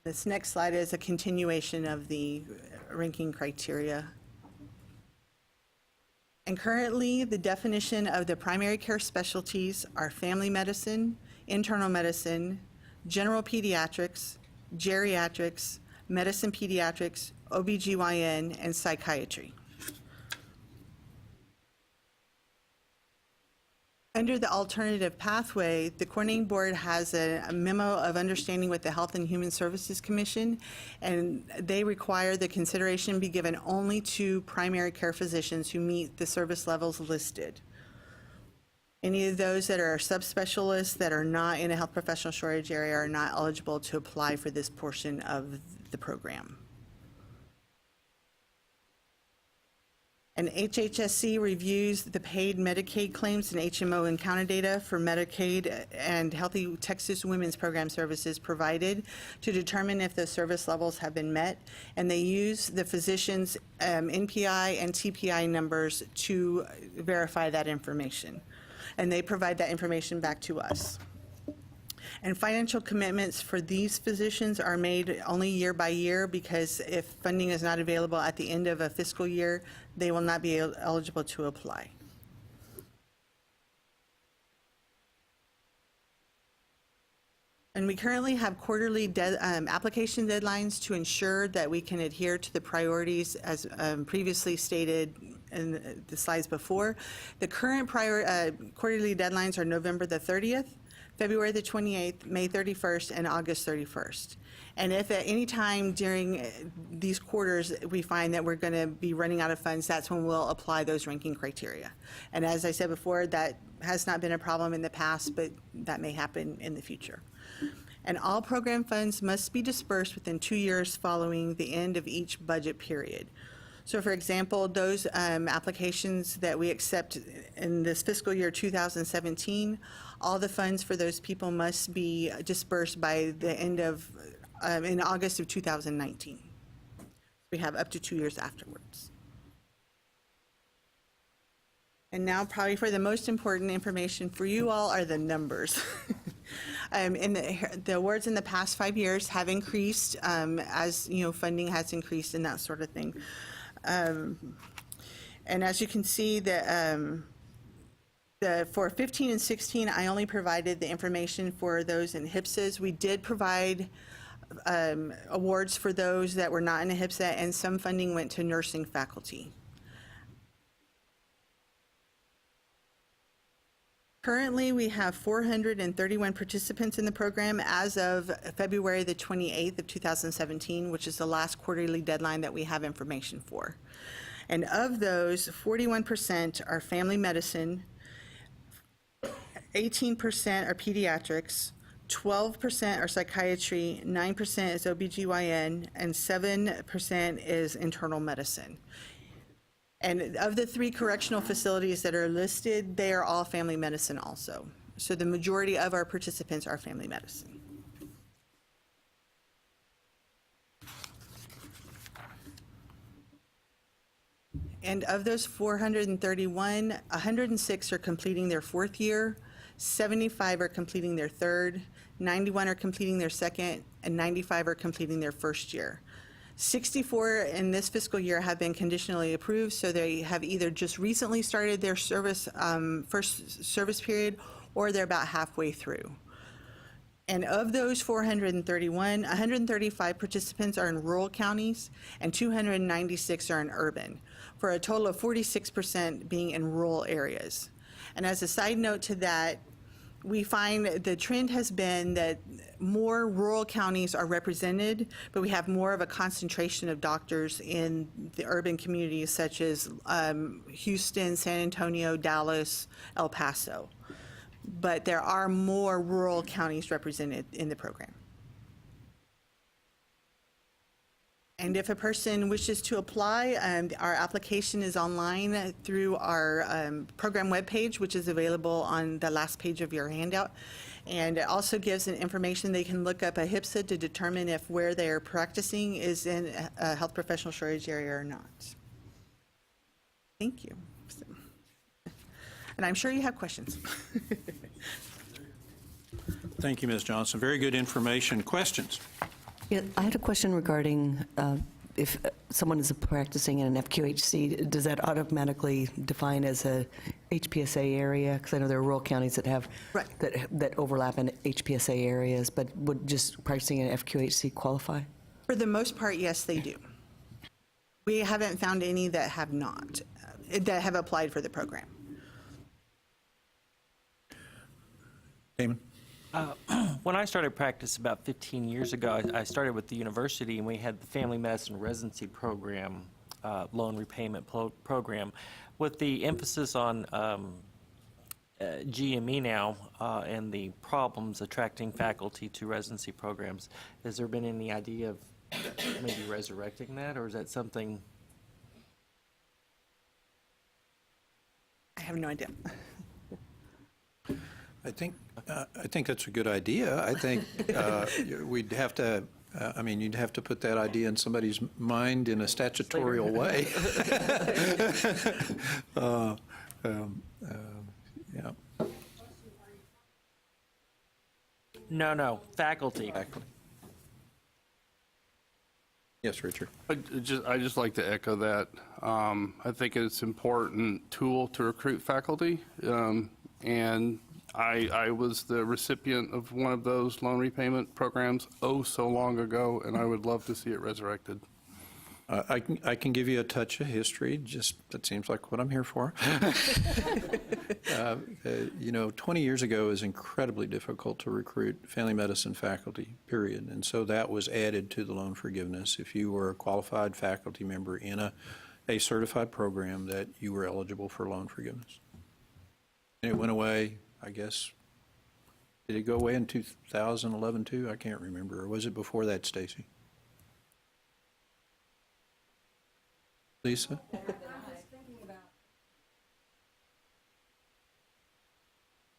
This next slide is a continuation of the ranking criteria. And currently, the definition of the primary care specialties are family medicine, internal medicine, general pediatrics, geriatrics, medicine pediatrics, OBGYN, and psychiatry. Under the alternative pathway, the coordinating board has a memo of understanding with the Health and Human Services Commission, and they require the consideration be given only to primary care physicians who meet the service levels listed. Any of those that are subspecialists that are not in a health professional shortage area are not eligible to apply for this portion of the program. And HHSC reviews the paid Medicaid claims and HMO encounter data for Medicaid and Healthy Texas Women's Program services provided to determine if the service levels have been met. And they use the physician's NPI and TPI numbers to verify that information. And they provide that information back to us. And financial commitments for these physicians are made only year by year, because if funding is not available at the end of a fiscal year, they will not be eligible to apply. And we currently have quarterly application deadlines to ensure that we can adhere to the priorities as previously stated in the slides before. The current quarterly deadlines are November the 30th, February the 28th, May 31st, and August 31st. And if at any time during these quarters we find that we're going to be running out of funds, that's when we'll apply those ranking criteria. And as I said before, that has not been a problem in the past, but that may happen in the future. And all program funds must be dispersed within 2 years following the end of each budget period. So for example, those applications that we accept in this fiscal year 2017, all the funds for those people must be dispersed by the end of, in August of 2019. We have up to 2 years afterwards. And now probably for the most important information for you all are the numbers. The awards in the past 5 years have increased as funding has increased and that sort of thing. And as you can see, for 15 and 16, I only provided the information for those in HPSAs. We did provide awards for those that were not in a HPSA, and some funding went to nursing faculty. Currently, we have 431 participants in the program as of February the 28th of 2017, which is the last quarterly deadline that we have information for. And of those, 41% are family medicine, 18% are pediatrics, 12% are psychiatry, 9% is OBGYN, and 7% is internal medicine. And of the 3 correctional facilities that are listed, they are all family medicine also. So the majority of our participants are family medicine. And of those 431, 106 are completing their 4th year, 75 are completing their 3rd, 91 are completing their 2nd, and 95 are completing their 1st year. 64 in this fiscal year have been conditionally approved, so they have either just recently started their service, first service period, or they're about halfway through. And of those 431, 135 participants are in rural counties, and 296 are in urban, for a total of 46% being in rural areas. And as a side note to that, we find the trend has been that more rural counties are represented, but we have more of a concentration of doctors in the urban communities such as Houston, San Antonio, Dallas, El Paso. But there are more rural counties represented in the program. And if a person wishes to apply, our application is online through our program webpage, which is available on the last page of your handout. And it also gives an information they can look up a HIPSA to determine if where they are practicing is in a health professional shortage area or not. Thank you. And I'm sure you have questions. Thank you, Ms. Johnson. Very good information. Questions? Yeah, I had a question regarding if someone is practicing in an FQHC, does that automatically define as a HPSA area? Because I know there are rural counties that have that overlap in HPSA areas, but would just practicing in FQHC qualify? For the most part, yes, they do. We haven't found any that have not, that have applied for the program. Damon? When I started practice about 15 years ago, I started with the university, and we had the family medicine residency program, loan repayment program, with the emphasis on GME now and the problems attracting faculty to residency programs. Has there been any idea of maybe resurrecting that, or is that something? I have no idea. I think that's a good idea. I think we'd have to, you'd have to put that idea in somebody's mind in a statutorial way. Yeah. No, faculty. Yes, Richard. I just like to echo that. I think it's an important tool to recruit faculty, and I was the recipient of one of those loan repayment programs so long ago, and I would love to see it resurrected. I can give you a touch of history, just that seems like what I'm here for. 20 years ago it was incredibly difficult to recruit family medicine faculty, period. And so that was added to the loan forgiveness. If you were a qualified faculty member in a certified program, that you were eligible for loan forgiveness. And it went away, I guess. Did it go away in 2011 too? I can't remember. Or was it before that, Stacy? Lisa?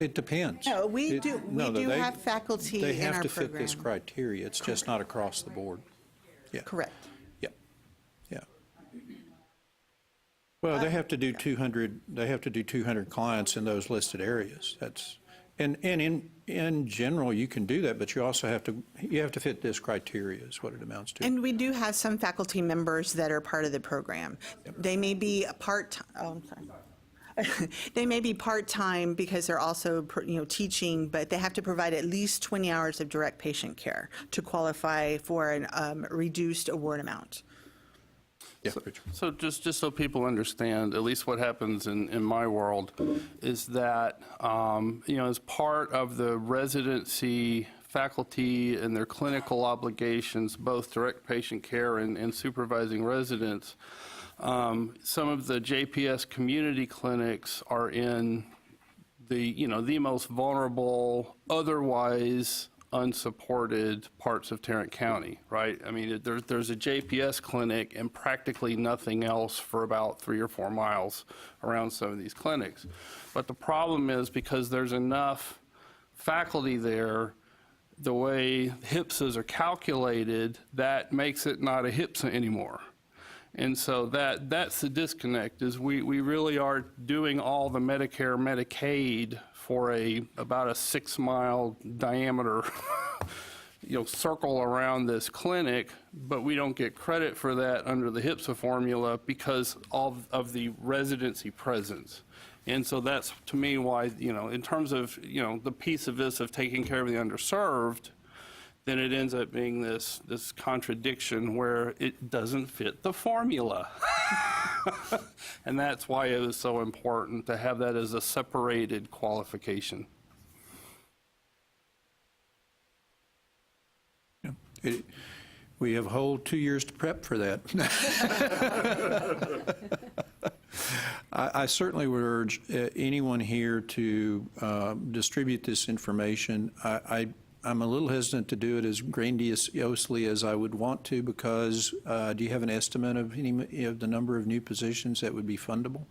It depends. No, we do have faculty in our program. They have to fit this criteria. It's just not across the board. Yeah. Correct. Yeah. Yeah. Well, they have to do 200. They have to do 200 clients in those listed areas. That's and in general you can do that, but you also have to fit this criteria is what it amounts to. And we do have some faculty members that are part of the program. Yep. They may be they may be part-time because they're also teaching, but they have to provide at least 20 hours of direct patient care to qualify for a reduced award amount. Yeah. So just so people understand, at least what happens in my world, is that as part of the residency faculty and their clinical obligations, both direct patient care and supervising residents, some of the JPS community clinics are in the most vulnerable, otherwise unsupported parts of Tarrant County, right? I mean, there's a JPS clinic and practically nothing else for about 3 or 4 miles around some of these clinics. But the problem is because there's enough faculty there, the way HIPSAs are calculated, that makes it not a HIPSA anymore. And so that's the disconnect, is we really are doing all the Medicare, Medicaid for about a 6-mile diameter circle around this clinic, but we don't get credit for that under the HIPSA formula because of the residency presence. And so that's, to me, why, in terms of, the piece of this of taking care of the underserved, then it ends up being this contradiction where it doesn't fit the formula. And that's why it was so important to have that as a separated qualification. We have a whole 2 years to prep for that. I certainly would urge anyone here to distribute this information. I'm a little hesitant to do it as grandiosely as I would want to, because do you have an estimate of any of the number of new positions that would be fundable?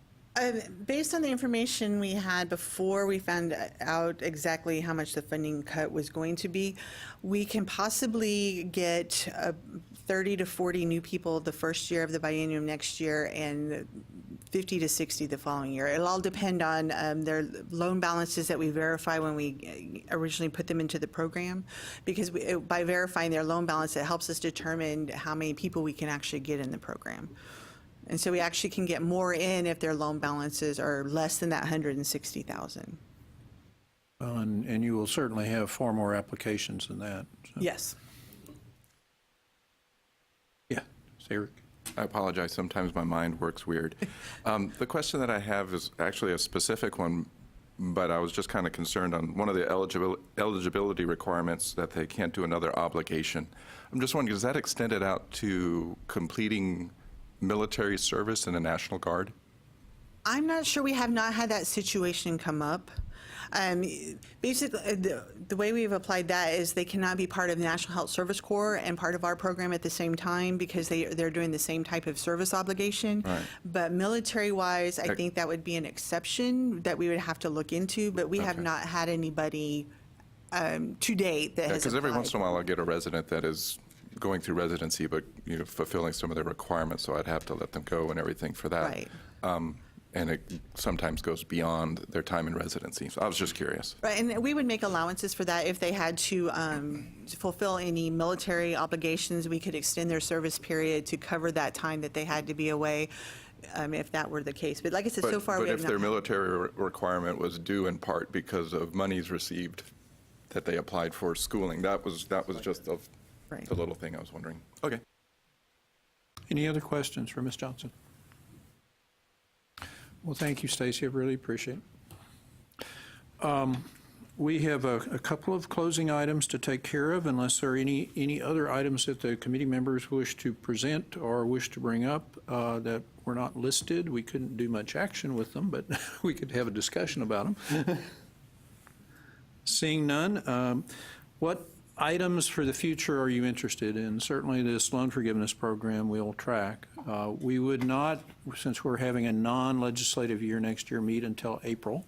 Based on the information we had before we found out exactly how much the funding cut was going to be, we can possibly get 30 to 40 new people the first year of the biennium next year, and 50 to 60 the following year. It'll all depend on their loan balances that we verify when we originally put them into the program, because by verifying their loan balance, it helps us determine how many people we can actually get in the program. And so we actually can get more in if their loan balances are less than that 160,000. Well, and you will certainly have far more applications than that. So. Yes. Yeah, Eric. I apologize. Sometimes my mind works weird. The question that I have is actually a specific one, but I was just kind of concerned on one of the eligibility requirements that they can't do another obligation. I'm just wondering, is that extended out to completing military service in the National Guard? I'm not sure. We have not had that situation come up. Basically, the way we've applied that is they cannot be part of the National Health Service Corps and part of our program at the same time, because they're doing the same type of service obligation. Right. But military-wise, I think that would be an exception that we would have to look into, but we have not had anybody to date that has Because every applied. once in a while I'll get a resident that is going through residency, but fulfilling some of their requirements, so I'd have to let them go and everything for that. Right. And it sometimes goes beyond their time in residency. So I was just curious. Right, and we would make allowances for that if they had to fulfill any military obligations. We could extend their service period to cover that time that they had to be away, if that were the case. But like I said, so far we have But if not. their military requirement was due in part because of monies received that they applied for schooling, that was just the little thing I was wondering. Okay. Any other questions for Ms. Johnson? Well, thank you, Stacy. I really appreciate it. We have a couple of closing items to take care of, unless there are any other items that the committee members wish to present or wish to bring up that were not listed. We couldn't do much action with them, but we could have a discussion about them. Seeing none, what items for the future are you interested in? Certainly this loan forgiveness program we'll track. We would not, since we're having a non-legislative year next year, meet until April.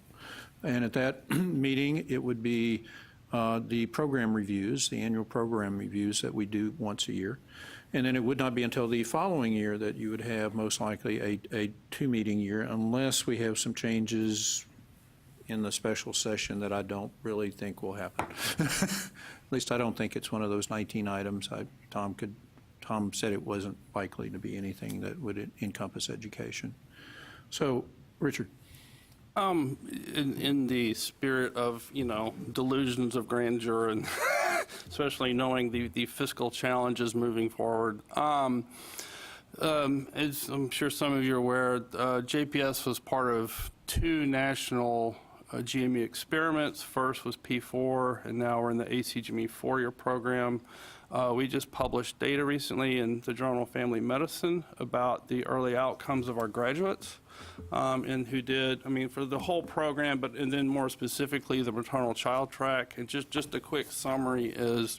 And at that meeting, it would be the program reviews, the annual program reviews that we do once a year. And then it would not be until the following year that you would have most likely a two-meeting year, unless we have some changes in the special session that I don't really think will happen. At least I don't think it's one of those 19 items. Tom said it wasn't likely to be anything that would encompass education. So, Richard. In the spirit of, delusions of grandeur, and especially knowing the fiscal challenges moving forward, as I'm sure some of you are aware, JPS was part of two national GME experiments. First was P4, and now we're in the ACGME 4-year program. We just published data recently in the Journal of Family Medicine about the early outcomes of our graduates, and who did, for the whole program, and then more specifically the maternal child track. And just a quick summary is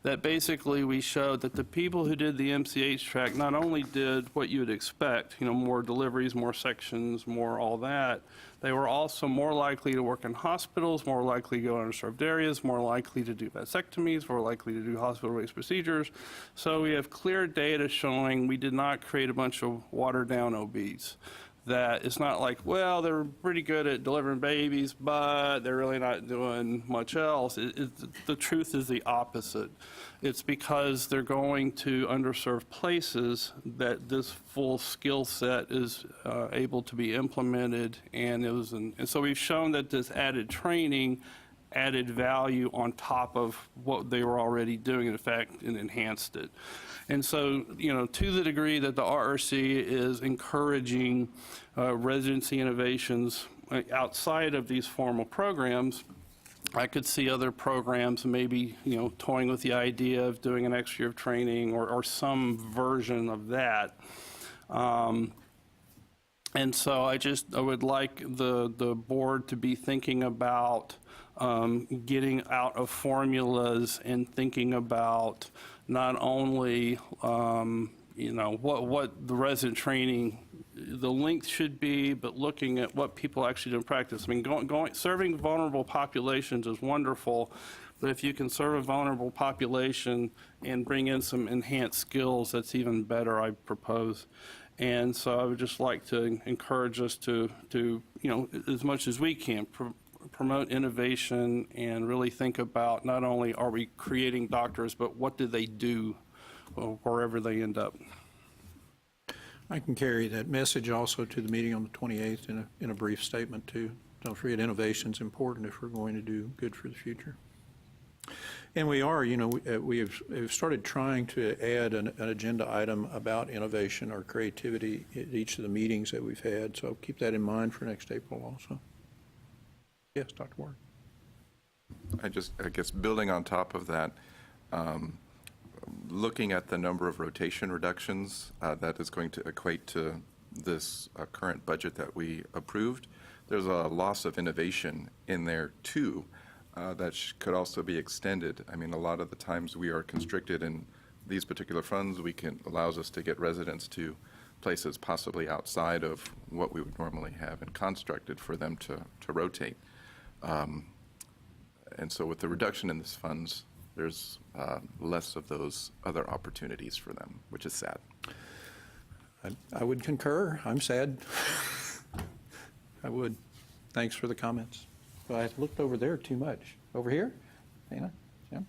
that basically we showed that the people who did the MCH track not only did what you would expect, more deliveries, more sections, more all that, they were also more likely to work in hospitals, more likely to go to underserved areas, more likely to do vasectomies, more likely to do hospital-based procedures. So we have clear data showing we did not create a bunch of watered-down OBs. That it's not like, well, they're pretty good at delivering babies, but they're really not doing much else. The truth is the opposite. It's because they're going to underserved places that this full skill set is able to be implemented, and so we've shown that this added training added value on top of what they were already doing, in fact, and enhanced it. And so, to the degree that the RRC is encouraging residency innovations outside of these formal programs, I could see other programs maybe, toying with the idea of doing an extra year of training or some version of that. And so I would like the board to be thinking about getting out of formulas and thinking about not only, what the resident training, the length should be, but looking at what people actually do in practice. I mean, serving vulnerable populations is wonderful, but if you can serve a vulnerable population and bring in some enhanced skills, that's even better, I propose. And so I would just like to encourage us to as much as we can, promote innovation and really think about not only are we creating doctors, but what do they do wherever they end up. I can carry that message also to the meeting on the 28th in a brief statement too. Don't forget, innovation is important if we're going to do good for the future. And we are, we've started trying to add an agenda item about innovation or creativity at each of the meetings that we've had. So keep that in mind for next April also. Yes, Dr. Ward. I guess building on top of that, looking at the number of rotation reductions that is going to equate to this current budget that we approved, there's a loss of innovation in there too that could also be extended. I mean, a lot of the times we are constricted in these particular funds. Allows us to get residents to places possibly outside of what we would normally have and constructed for them to rotate. And so with the reduction in these funds, there's less of those other opportunities for them, which is sad. I would concur. I'm sad. I would. Thanks for the comments. Well, I looked over there too much. Over here? Dana? Jim?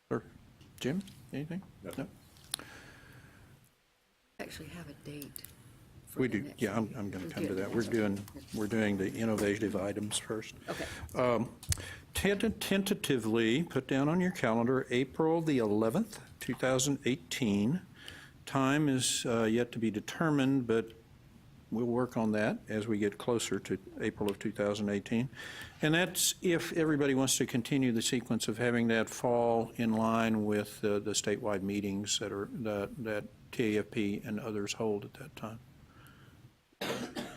Or Jim, anything? No. Actually have a date. We do, yeah, I'm going to come to that. We're doing the innovative items first. Okay. Tentatively, put down on your calendar, April the 11th, 2018. Time is yet to be determined, but we'll work on that as we get closer to April of 2018. And that's if everybody wants to continue the sequence of having that fall in line with the statewide meetings that TAFP and others hold at that time.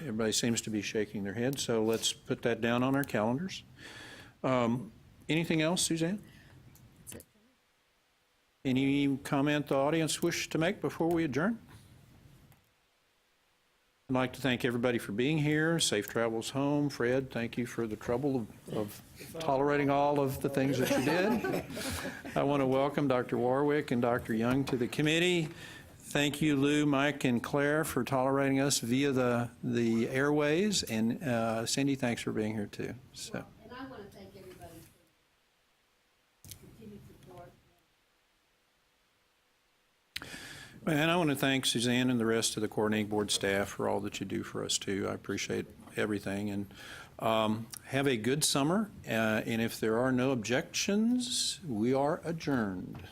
Everybody seems to be shaking their head, so let's put that down on our calendars. Anything else, Suzanne? Any comment the audience wish to make before we adjourn? I'd like to thank everybody for being here. Safe travels home. Fred, thank you for the trouble of tolerating all of the things that you did. I want to welcome Dr. Warwick and Dr. Young to the committee. Thank you, Lou, Mike, and Claire for tolerating us via the airways. And Cindy, thanks for being here too. So. And I want to thank everybody for continued support. And I want to thank Suzanne and the rest of the coordinating board staff for all that you do for us too. I appreciate everything. And have a good summer. And if there are no objections, we are adjourned.